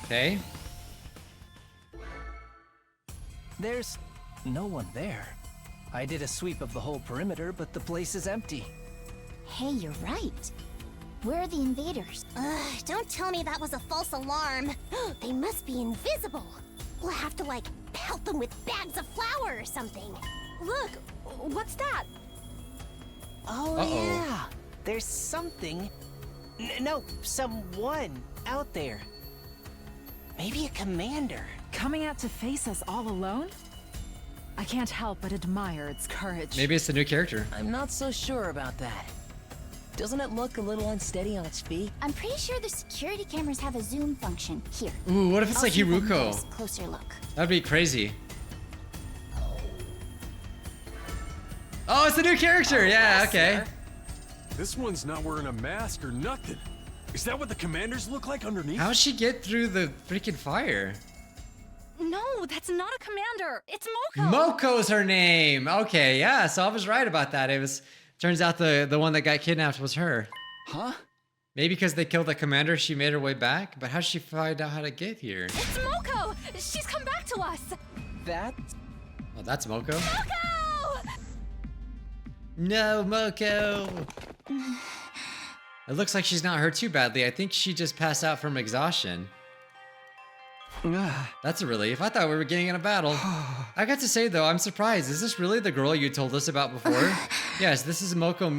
Okay. There's no one there. I did a sweep of the whole perimeter, but the place is empty. Hey, you're right. Where are the invaders? Don't tell me that was a false alarm. They must be invisible. We'll have to, like, pelt them with bags of flour or something. Look, what's that? Oh, Uh-oh. yeah. There's something. No, someone out there. Maybe a commander. Coming out to face us all alone? I can't help but admire its courage. Maybe it's the new character. I'm not so sure about that. Doesn't it look a little unsteady on its feet? I'm pretty sure the security cameras have a zoom function. Here. Ooh, what if it's I'll like see if I can get Hiruko? a closer look. That'd be crazy. Oh, it's the new character. Yeah, okay. This one's not wearing a mask or nothing. Is that what the commanders look like underneath? How'd she get through the freaking fire? No, that's not a commander. It's Moko. Moko's her name. Okay, yeah, so I was right about that. It was, turns out the one that got kidnapped was her. Huh? Maybe because they killed the commander, she made her way back. But how'd she find out how to get here? It's Moko. She's come back to us. That? Oh, that's Moko. Moko! No, Moko. It looks like she's not hurt too badly. I think she just passed out from exhaustion. That's a relief. I thought we were getting in a battle. I got to say though, I'm surprised. Is this really the girl you told us about before? Yes, this is Moko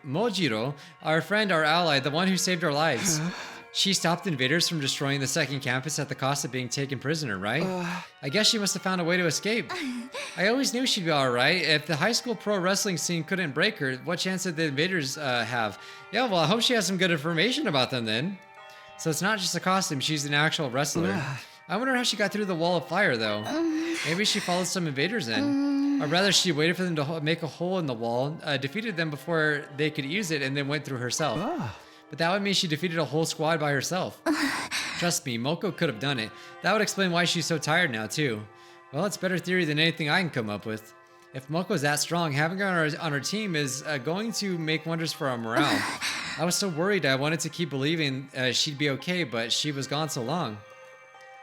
Mojiro, our friend, our ally, the one who saved our lives. She stopped invaders from destroying the second campus at the cost of being taken prisoner, right? I guess she must have found a way to escape. I always knew she'd be alright. If the high school pro wrestling scene couldn't break her, what chance did the invaders have? Yeah, well, I hope she has some good information about them then. So it's not just a costume, she's an actual wrestler. I wonder how she got through the wall of fire though. Maybe she followed some invaders in. Or rather, she waited for them to make a hole in the wall, defeated them before they could use it, and then went through herself. But that would mean she defeated a whole squad by herself. Trust me, Moko could have done it. That would explain why she's so tired now too. Well, it's better theory than anything I can come up with. If Moko's that strong, having her on our team is going to make wonders for our morale. I was so worried. I wanted to keep believing she'd be okay, but she was gone so long.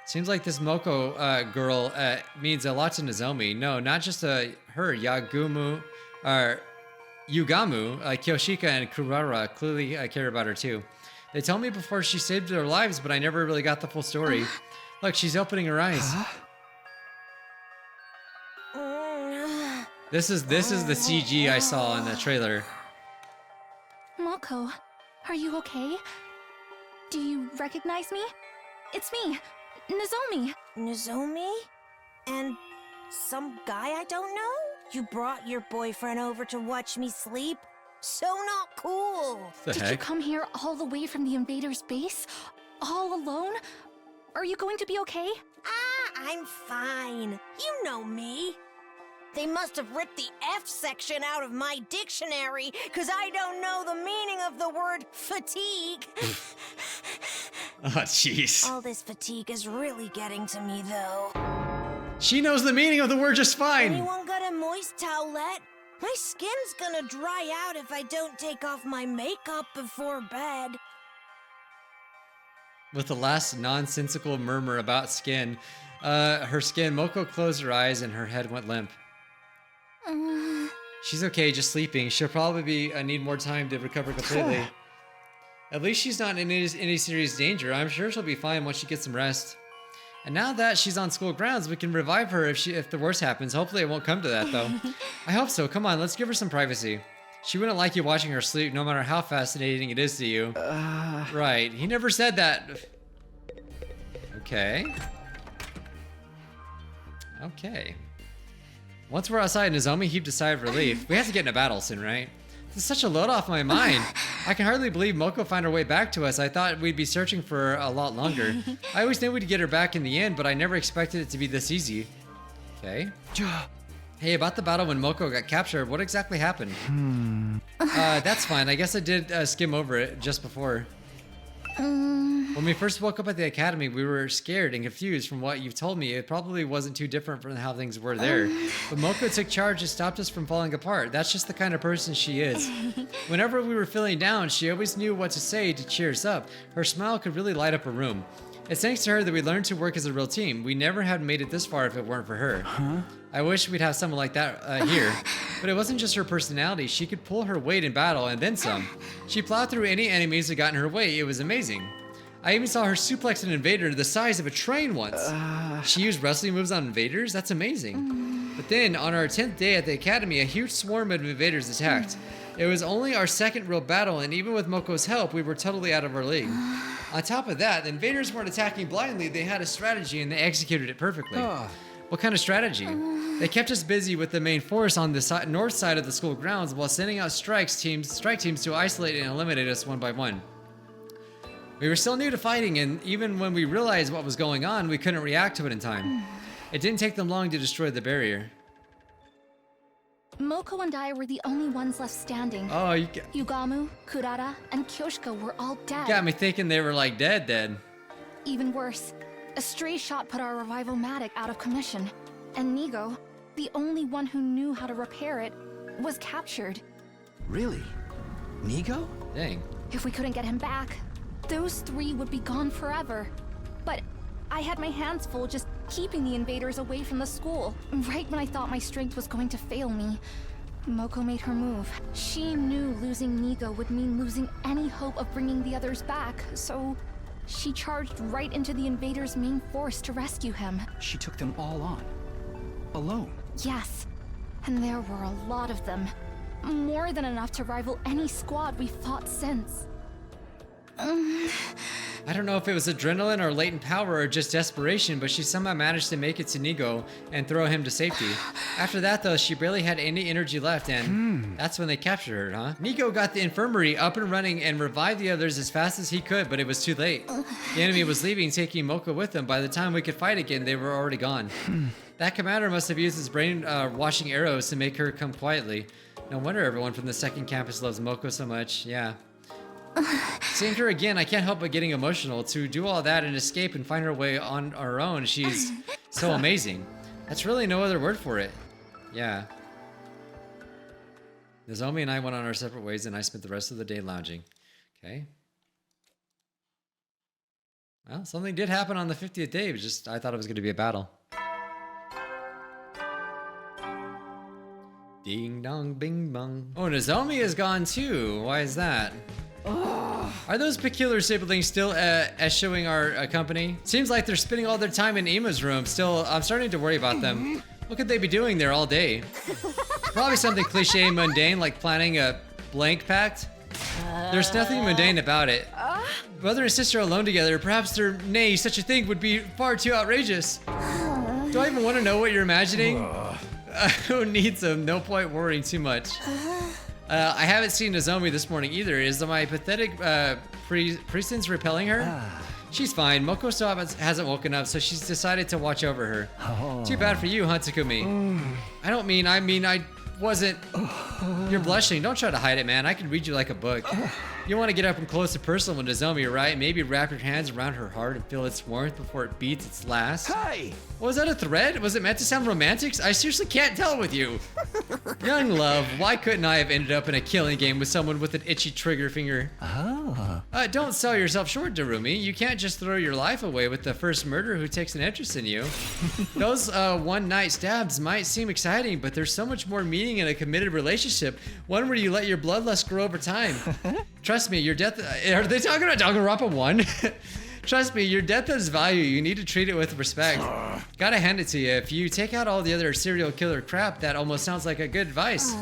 Seems like this Moko girl means a lot to Nozomi. No, not just her. Yugamu, Kyoshika, and Kurara clearly care about her too. They told me before she saved their lives, but I never really got the full story. Look, she's opening her eyes. This is the CG I saw in the trailer. Moko, are you okay? Do you recognize me? It's me, Nozomi. Nozomi? And some guy I don't know? You brought your boyfriend over to watch me sleep? So not cool. The Did you come here all the way from the invaders' base? All alone? Are you going to be okay? I'm fine. You know me. They must have ripped the F section out of my dictionary, because I don't know the meaning of the word fatigue. Oh, jeez. All this fatigue is really getting to me, though. She knows the meaning of the word just fine. Anyone got a moist towelette? My skin's gonna dry out if I don't take off my makeup before bed. With the last nonsensical murmur about skin, her skin, Moko closed her eyes and her head went limp. She's okay, just sleeping. She'll probably need more time to recover completely. At least she's not in any serious danger. I'm sure she'll be fine once she gets some rest. And now that she's on school grounds, we can revive her if the worst happens. Hopefully it won't come to that though. I hope so. Come on, let's give her some privacy. She wouldn't like you watching her sleep no matter how fascinating it is to you. Right, he never said that. Okay. Okay. Once we're outside, Nozomi heaved a sigh of relief. We have to get in a battle soon, right? This is such a load off my mind. I can hardly believe Moko found her way back to us. I thought we'd be searching for her a lot longer. I always knew we'd get her back in the end, but I never expected it to be this easy. Okay. Hey, about the battle when Moko got captured, what exactly happened? That's fine. I guess I did skim over it just before. When we first woke up at the academy, we were scared and confused from what you've told me. It probably wasn't too different from how things were there. But Moko took charge and stopped us from falling apart. That's just the kind of person she is. Whenever we were feeling down, she always knew what to say to cheer us up. Her smile could really light up a room. It's thanks to her that we learned to work as a real team. We never had made it this far if it weren't for her. I wish we'd have someone like that here. But it wasn't just her personality. She could pull her weight in battle and then some. She plowed through any enemies that got in her way. It was amazing. I even saw her suplex an invader the size of a train once. She used wrestling moves on invaders? That's amazing. But then, on our 10th day at the academy, a huge swarm of invaders attacked. It was only our second real battle, and even with Moko's help, we were totally out of our league. On top of that, the invaders weren't attacking blindly. They had a strategy, and they executed it perfectly. What kind of strategy? They kept us busy with the main force on the north side of the school grounds while sending out strike teams to isolate and eliminate us one by one. We were still new to fighting, and even when we realized what was going on, we couldn't react to it in time. It didn't take them long to destroy the barrier. Moko and I were the only ones left standing. Oh, Yugamu, Kurara, and Kyoshika were all dead. got me thinking they were like dead. Even worse, a stray shot put our revival-matic out of commission, and Nigo, the only one who knew how to repair it, was captured. Really? Nigo? Dang. If we couldn't get him back, those three would be gone forever. But I had my hands full just keeping the invaders away from the school. Right when I thought my strength was going to fail me, Moko made her move. She knew losing Nigo would mean losing any hope of bringing the others back, so she charged right into the invaders' main force to rescue him. She took them all on. Alone. Yes, and there were a lot of them. More than enough to rival any squad we've fought since. I don't know if it was adrenaline or latent power or just desperation, but she somehow managed to make it to Nigo and throw him to safety. After that, though, she barely had any energy left, and that's when they captured her, huh? Nigo got the infirmary up and running and revived the others as fast as he could, but it was too late. The enemy was leaving, taking Moko with them. By the time we could fight again, they were already gone. That commander must have used his brain-washing arrows to make her come quietly. No wonder everyone from the second campus loves Moko so much. Yeah. Seeing her again, I can't help but getting emotional. To do all that and escape and find her way on her own, she's so amazing. That's really no other word for it. Yeah. Nozomi and I went on our separate ways, and I spent the rest of the day lounging. Okay. Well, something did happen on the 50th day. It was just, I thought it was going to be a battle. Ding dong bing bong. Oh, Nozomi is gone too. Why is that? Are those peculiar siblings still eschewing our company? Seems like they're spending all their time in Ima's room. Still, I'm starting to worry about them. What could they be doing there all day? Probably something cliche and mundane, like planning a blank pact. There's nothing mundane about it. Brother and sister alone together, perhaps nay, such a thing would be far too outrageous. Do I even want to know what you're imagining? Who needs them? No point worrying too much. I haven't seen Nozomi this morning either. Is my pathetic presence repelling her? She's fine. Moko still hasn't woken up, so she's decided to watch over her. Too bad for you, huh, Takumi? I mean I wasn't. You're blushing. Don't try to hide it, man. I can read you like a book. You want to get up and close and personal with Nozomi, right? Maybe wrap your hands around her heart and feel its warmth before it beats its last. Hey! Was that a thread? Was it meant to sound romantic? I seriously can't tell with you. Young love, why couldn't I have ended up in a killing game with someone with an itchy trigger finger? Don't sell yourself short, Darumi. You can't just throw your life away with the first murderer who takes an interest in you. Those one-night stabs might seem exciting, but there's so much more meaning in a committed relationship, one where you let your bloodlust grow over time. Trust me, your death... Are they talking about Danganronpa 1? Trust me, your death has value. You need to treat it with respect. Gotta hand it to you. If you take out all the other serial killer crap, that almost sounds like a good advice.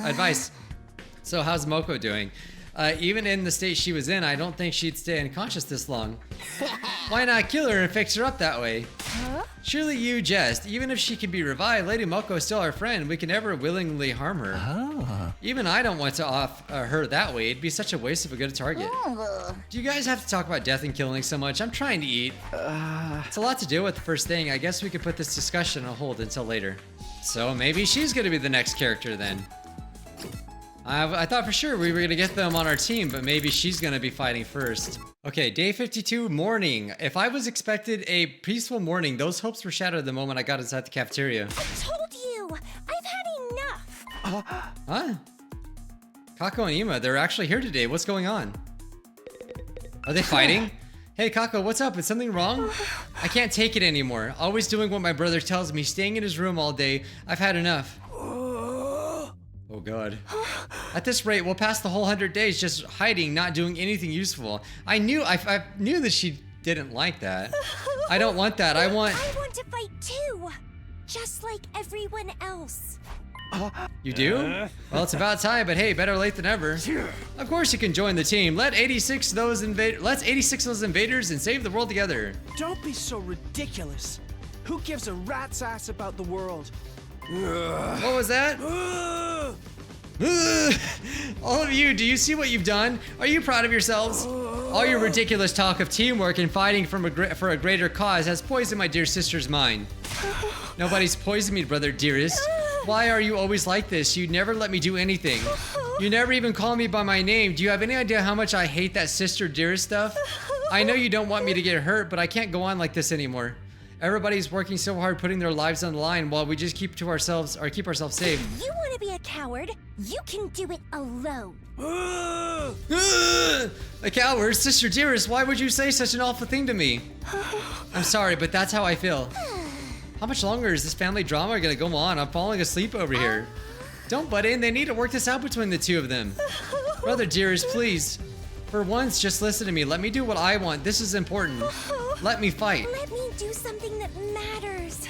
So how's Moko doing? Even in the state she was in, I don't think she'd stay unconscious this long. Why not kill her and fix her up that way? Surely you jest. Even if she can be revived, Lady Moko is still our friend. We can never willingly harm her. Even I don't want to off her that way. It'd be such a waste of a good target. Do you guys have to talk about death and killing so much? I'm trying to eat. It's a lot to deal with the first thing. I guess we could put this discussion on hold until later. So maybe she's gonna be the next character then. I thought for sure we were gonna get them on our team, but maybe she's gonna be fighting first. Okay, day 52, morning. If I was expected a peaceful morning, those hopes were shattered the moment I got inside the cafeteria. I told you! I've had enough! Huh? Kako and Ima, they're actually here today. What's going on? Are they fighting? Hey, Kako, what's up? Is something wrong? I can't take it anymore. Always doing what my brother tells me, staying in his room all day. I've had enough. Oh God. At this rate, we'll pass the whole 100 days just hiding, not doing anything useful. I knew that she didn't like that. I don't want that. I want to fight too, just like everyone else. You do? Well, it's about time, but hey, better late than ever. Of course you can join the team. Let's 86 those invaders and save the world together. Don't be so ridiculous. Who gives a rat's ass about the world? What was that? All of you, do you see what you've done? Are you proud of yourselves? All your ridiculous talk of teamwork and fighting for a greater cause has poisoned my dear sister's mind. Nobody's poisoned me, brother dearest. Why are you always like this? You never let me do anything. You never even call me by my name. Do you have any idea how much I hate that sister dearest stuff? I know you don't want me to get hurt, but I can't go on like this anymore. Everybody's working so hard putting their lives on the line while we just keep ourselves safe. You want to be a coward? You can do it alone. A coward? Sister dearest, why would you say such an awful thing to me? I'm sorry, but that's how I feel. How much longer is this family drama gonna go on? I'm falling asleep over here. Don't butt in, they need to work this out between the two of them. Brother dearest, please. For once, just listen to me. Let me do what I want. This is important. Let me fight. Let me do something that matters.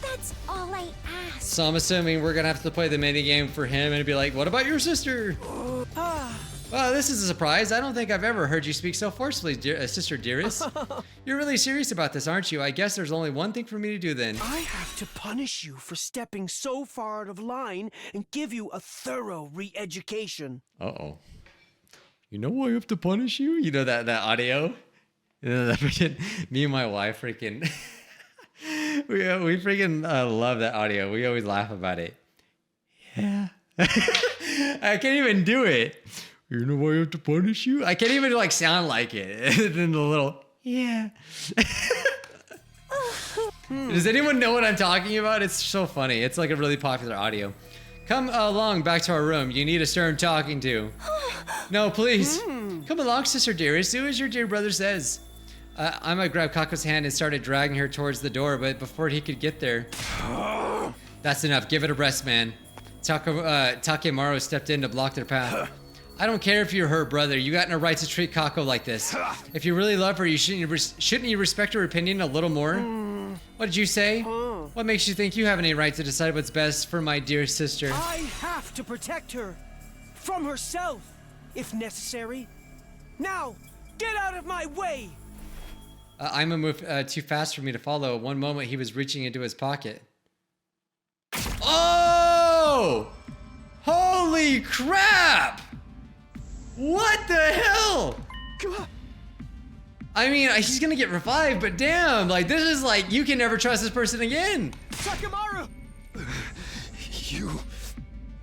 That's all I ask. So I'm assuming we're gonna have to play the mini game for him and be like, what about your sister? Well, this is a surprise. I don't think I've ever heard you speak so forcefully, sister dearest. You're really serious about this, aren't you? I guess there's only one thing for me to do then. I have to punish you for stepping so far out of line and give you a thorough re-education. Uh-oh. You know why I have to punish you? You know that audio? You know, that freaking, me and my wife freaking, we freaking love that audio. We always laugh about it. Yeah. I can't even do it. You know why I have to punish you? I can't even like sound like it. Then the little, yeah. Does anyone know what I'm talking about? It's so funny. It's like a really popular audio. Come along back to our room. You need a stern talking to. No, please. Come along, sister dearest. Do as your dear brother says. Ima grabbed Kako's hand and started dragging her towards the door, but before he could get there... That's enough. Give it a rest, man. Takemaru stepped in to block their path. I don't care if you're her brother. You got no right to treat Kako like this. If you really love her, shouldn't you respect her opinion a little more? What did you say? What makes you think you have any right to decide what's best for my dear sister? I have to protect her from herself, if necessary. Now, get out of my way! Ima moved too fast for me to follow. One moment, he was reaching into his pocket. Oh! Holy crap! What the hell? I mean, he's gonna get revived, but damn, like, this is like, you can never trust this person again. Takemaru! You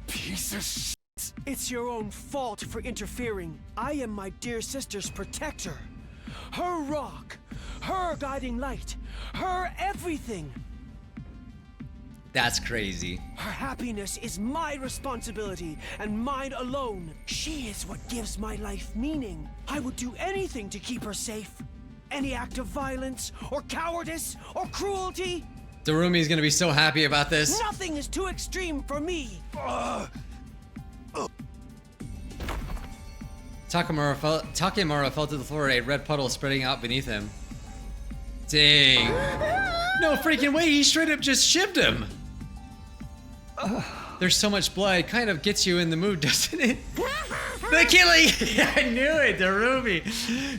piece of shit. It's your own fault for interfering. I am my dear sister's protector. Her rock, her guiding light, her everything. That's crazy. Her happiness is my responsibility and mine alone. She is what gives my life meaning. I would do anything to keep her safe. Any act of violence or cowardice or cruelty. Darumi's gonna be so happy about this. Nothing is too extreme for me. Takemaru fell to the floor, a red puddle spreading out beneath him. Dang. No freaking way, he straight up just shivved him. There's so much blood, it kind of gets you in the mood, doesn't it? The killing! I knew it, Darumi.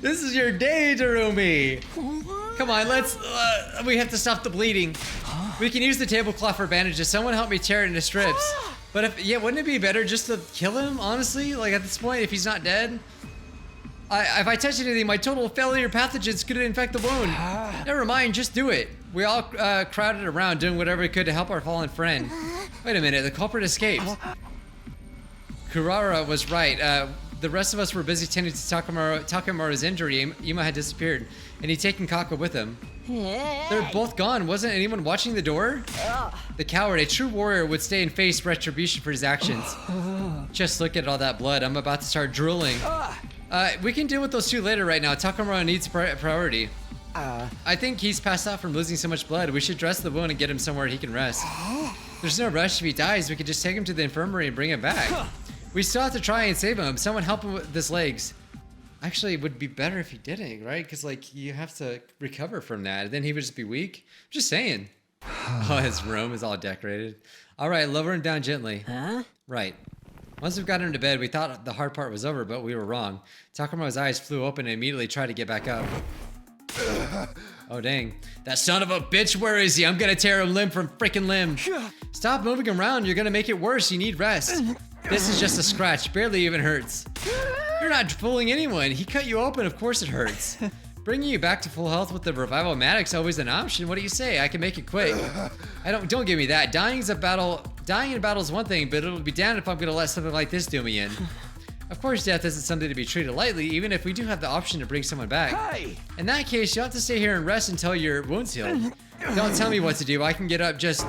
This is your day, Darumi. Come on, we have to stop the bleeding. We can use the tablecloth for bandages. Someone help me tear it into strips. But wouldn't it be better just to kill him, honestly? Like at this point, if he's not dead? If I touch anything, my total failure pathogens could infect the wound. Never mind, just do it. We all crowded around doing whatever we could to help our fallen friend. Wait a minute, the culprit escaped. Kurara was right. The rest of us were busy tending to Takemaru's injury. Ima had disappeared, and he'd taken Kako with him. They're both gone. Wasn't anyone watching the door? The coward, a true warrior, would stay and face retribution for his actions. Just look at all that blood. I'm about to start drooling. We can deal with those two later right now. Takamura needs priority. I think he's passed out from losing so much blood. We should dress the wound and get him somewhere he can rest. There's no rush. If he dies, we could just take him to the infirmary and bring him back. We still have to try and save him. Someone help him with his legs. Actually, it would be better if he didn't, right? Because, like, you have to recover from that. Then he would just be weak. I'm just saying. Oh, his room is all decorated. All right, lower him down gently. Huh? Right. Once we've got him to bed, we thought the hard part was over, but we were wrong. Takamura's eyes flew open and immediately tried to get back up. Oh, dang. That son of a bitch, where is he? I'm gonna tear him limb from freaking limb. Stop moving around. You're gonna make it worse. You need rest. This is just a scratch. Barely even hurts. You're not fooling anyone. He cut you open. Of course it hurts. Bringing you back to full health with the revival matic's always an option. What do you say? I can make it quick. Don't give me that. Dying in battle is one thing, but it'll be damned if I'm gonna let something like this do me in. Of course, death isn't something to be treated lightly, even if we do have the option to bring someone back. Hey! In that case, you'll have to stay here and rest until your wound's healed. Don't tell me what to do. I can get up just...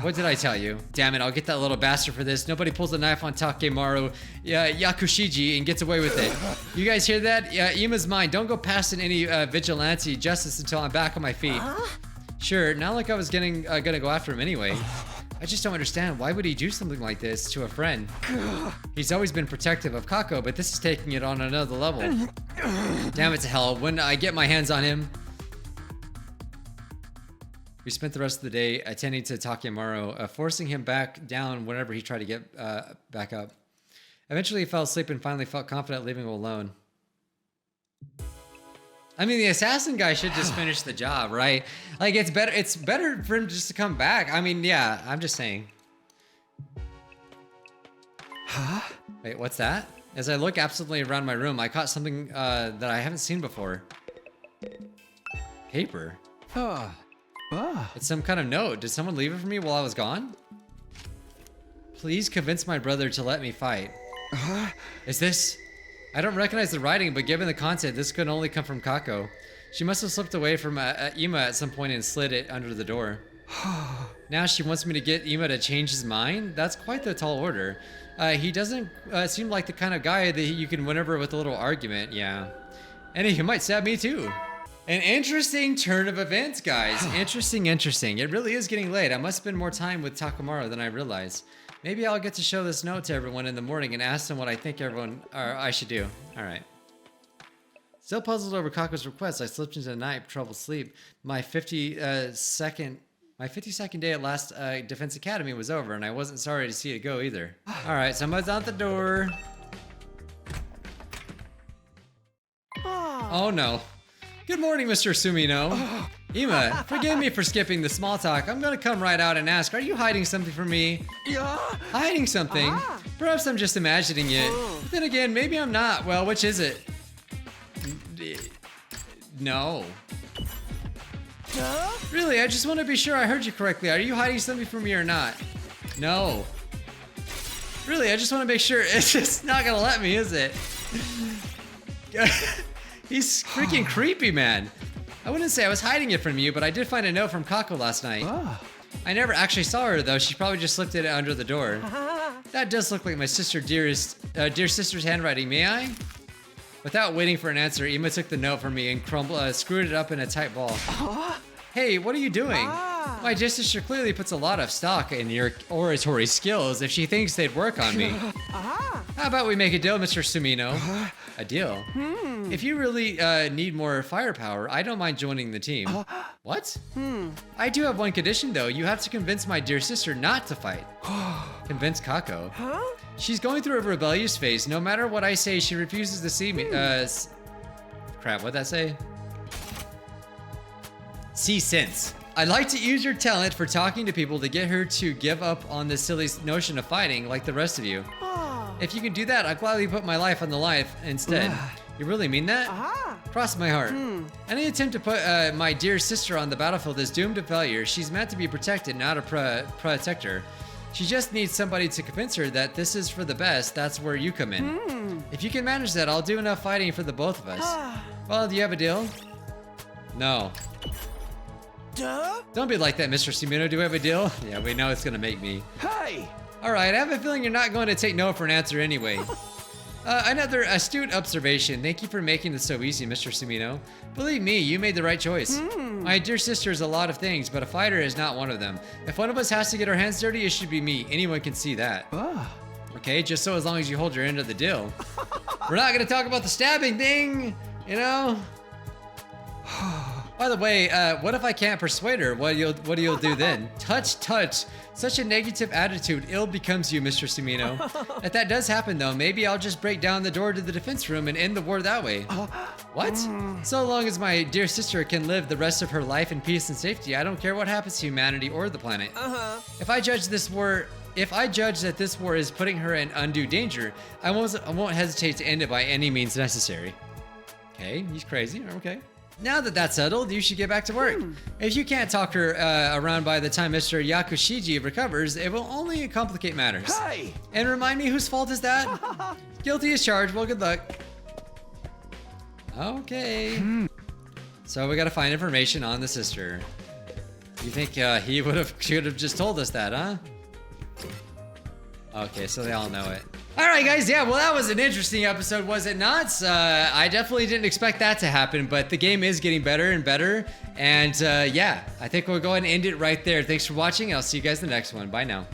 What did I tell you? Damn it, I'll get that little bastard for this. Nobody pulls a knife on Takemaru Yakushiji and gets away with it. You guys hear that? Yeah, Ima's mine. Don't go past any vigilante justice until I'm back on my feet. Sure, not like I was gonna go after him anyway. I just don't understand. Why would he do something like this to a friend? He's always been protective of Kako, but this is taking it on another level. Damn it to hell. When I get my hands on him... We spent the rest of the day attending to Takemaru, forcing him back down whenever he tried to get back up. Eventually he fell asleep and finally felt confident leaving him alone. I mean, the assassin guy should just finish the job, right? Like, it's better for him just to come back. I mean, yeah, I'm just saying. Huh? Wait, what's that? As I look absently around my room, I caught something that I haven't seen before. Paper. It's some kind of note. Did someone leave it for me while I was gone? Please convince my brother to let me fight. Is this... I don't recognize the writing, but given the content, this could only come from Kako. She must have slipped away from Ima at some point and slid it under the door. Now she wants me to get Ima to change his mind? That's quite the tall order. He doesn't seem like the kind of guy that you can win over with a little argument, yeah. And he might stab me too. An interesting turn of events, guys. Interesting. It really is getting late. I must spend more time with Takemaru than I realized. Maybe I'll get to show this note to everyone in the morning and ask them what I think I should do. All right. Still puzzled over Kako's request, I slipped into the night, troubled sleep. My 52nd day at last Defense Academy was over, and I wasn't sorry to see it go either. All right, somebody's out the door. Oh no. Good morning, Mr. Sumino. Ima, forgive me for skipping the small talk. I'm gonna come right out and ask, are you hiding something from me? Yeah. Hiding something? Perhaps I'm just imagining it. But then again, maybe I'm not. Well, which is it? No. Really, I just want to be sure I heard you correctly. Are you hiding something from me or not? No. Really, I just want to make sure. It's just not gonna let me, is it? He's freaking creepy, man. I wouldn't say I was hiding it from you, but I did find a note from Kako last night. I never actually saw her, though. She probably just slipped it under the door. That does look like my dear sister's handwriting. May I? Without waiting for an answer, Ima took the note from me and screwed it up in a tight ball. Hey, what are you doing? My dear sister clearly puts a lot of stock in your oratory skills if she thinks they'd work on me. How about we make a deal, Mr. Sumino? A deal? If you really need more firepower, I don't mind joining the team. What? I do have one condition, though. You have to convince my dear sister not to fight. Convince Kako. She's going through a rebellious phase. No matter what I say, she refuses to see me. Crap, what'd that say? See sense. I'd like to use your talent for talking to people to get her to give up on this silly notion of fighting like the rest of you. If you can do that, I'll gladly put my life on the line instead. You really mean that? Cross my heart. Any attempt to put my dear sister on the battlefield is doomed to failure. She's meant to be protected, not a protector. She just needs somebody to convince her that this is for the best. That's where you come in. If you can manage that, I'll do enough fighting for the both of us. Well, do you have a deal? No. Don't be like that, Mr. Sumino. Do we have a deal? Yeah, we know it's gonna make me. Hey! Alright, I have a feeling you're not going to take no for an answer anyway. Another astute observation. Thank you for making this so easy, Mr. Sumino. Believe me, you made the right choice. My dear sister is a lot of things, but a fighter is not one of them. If one of us has to get our hands dirty, it should be me. Anyone can see that. Okay, just so as long as you hold your end of the deal. We're not gonna talk about the stabbing thing, you know? By the way, what if I can't persuade her? What do you do then? Touch. Such a negative attitude ill becomes you, Mr. Sumino. If that does happen though, maybe I'll just break down the door to the defense room and end the war that way. What? So long as my dear sister can live the rest of her life in peace and safety, I don't care what happens to humanity or the planet. If I judge that this war is putting her in undue danger, I won't hesitate to end it by any means necessary. Okay, he's crazy. Okay. Now that that's settled, you should get back to work. If you can't talk her around by the time Mr. Yakushiji recovers, it will only complicate matters. Hey! And remind me, whose fault is that? Guilty as charged. Well, good luck. Okay. So we gotta find information on the sister. You think he should have just told us that, huh? Okay, so they all know it. All right, guys. Yeah, well, that was an interesting episode, was it not? I definitely didn't expect that to happen, but the game is getting better and better. And yeah, I think we'll go ahead and end it right there. Thanks for watching. I'll see you guys in the next one. Bye now.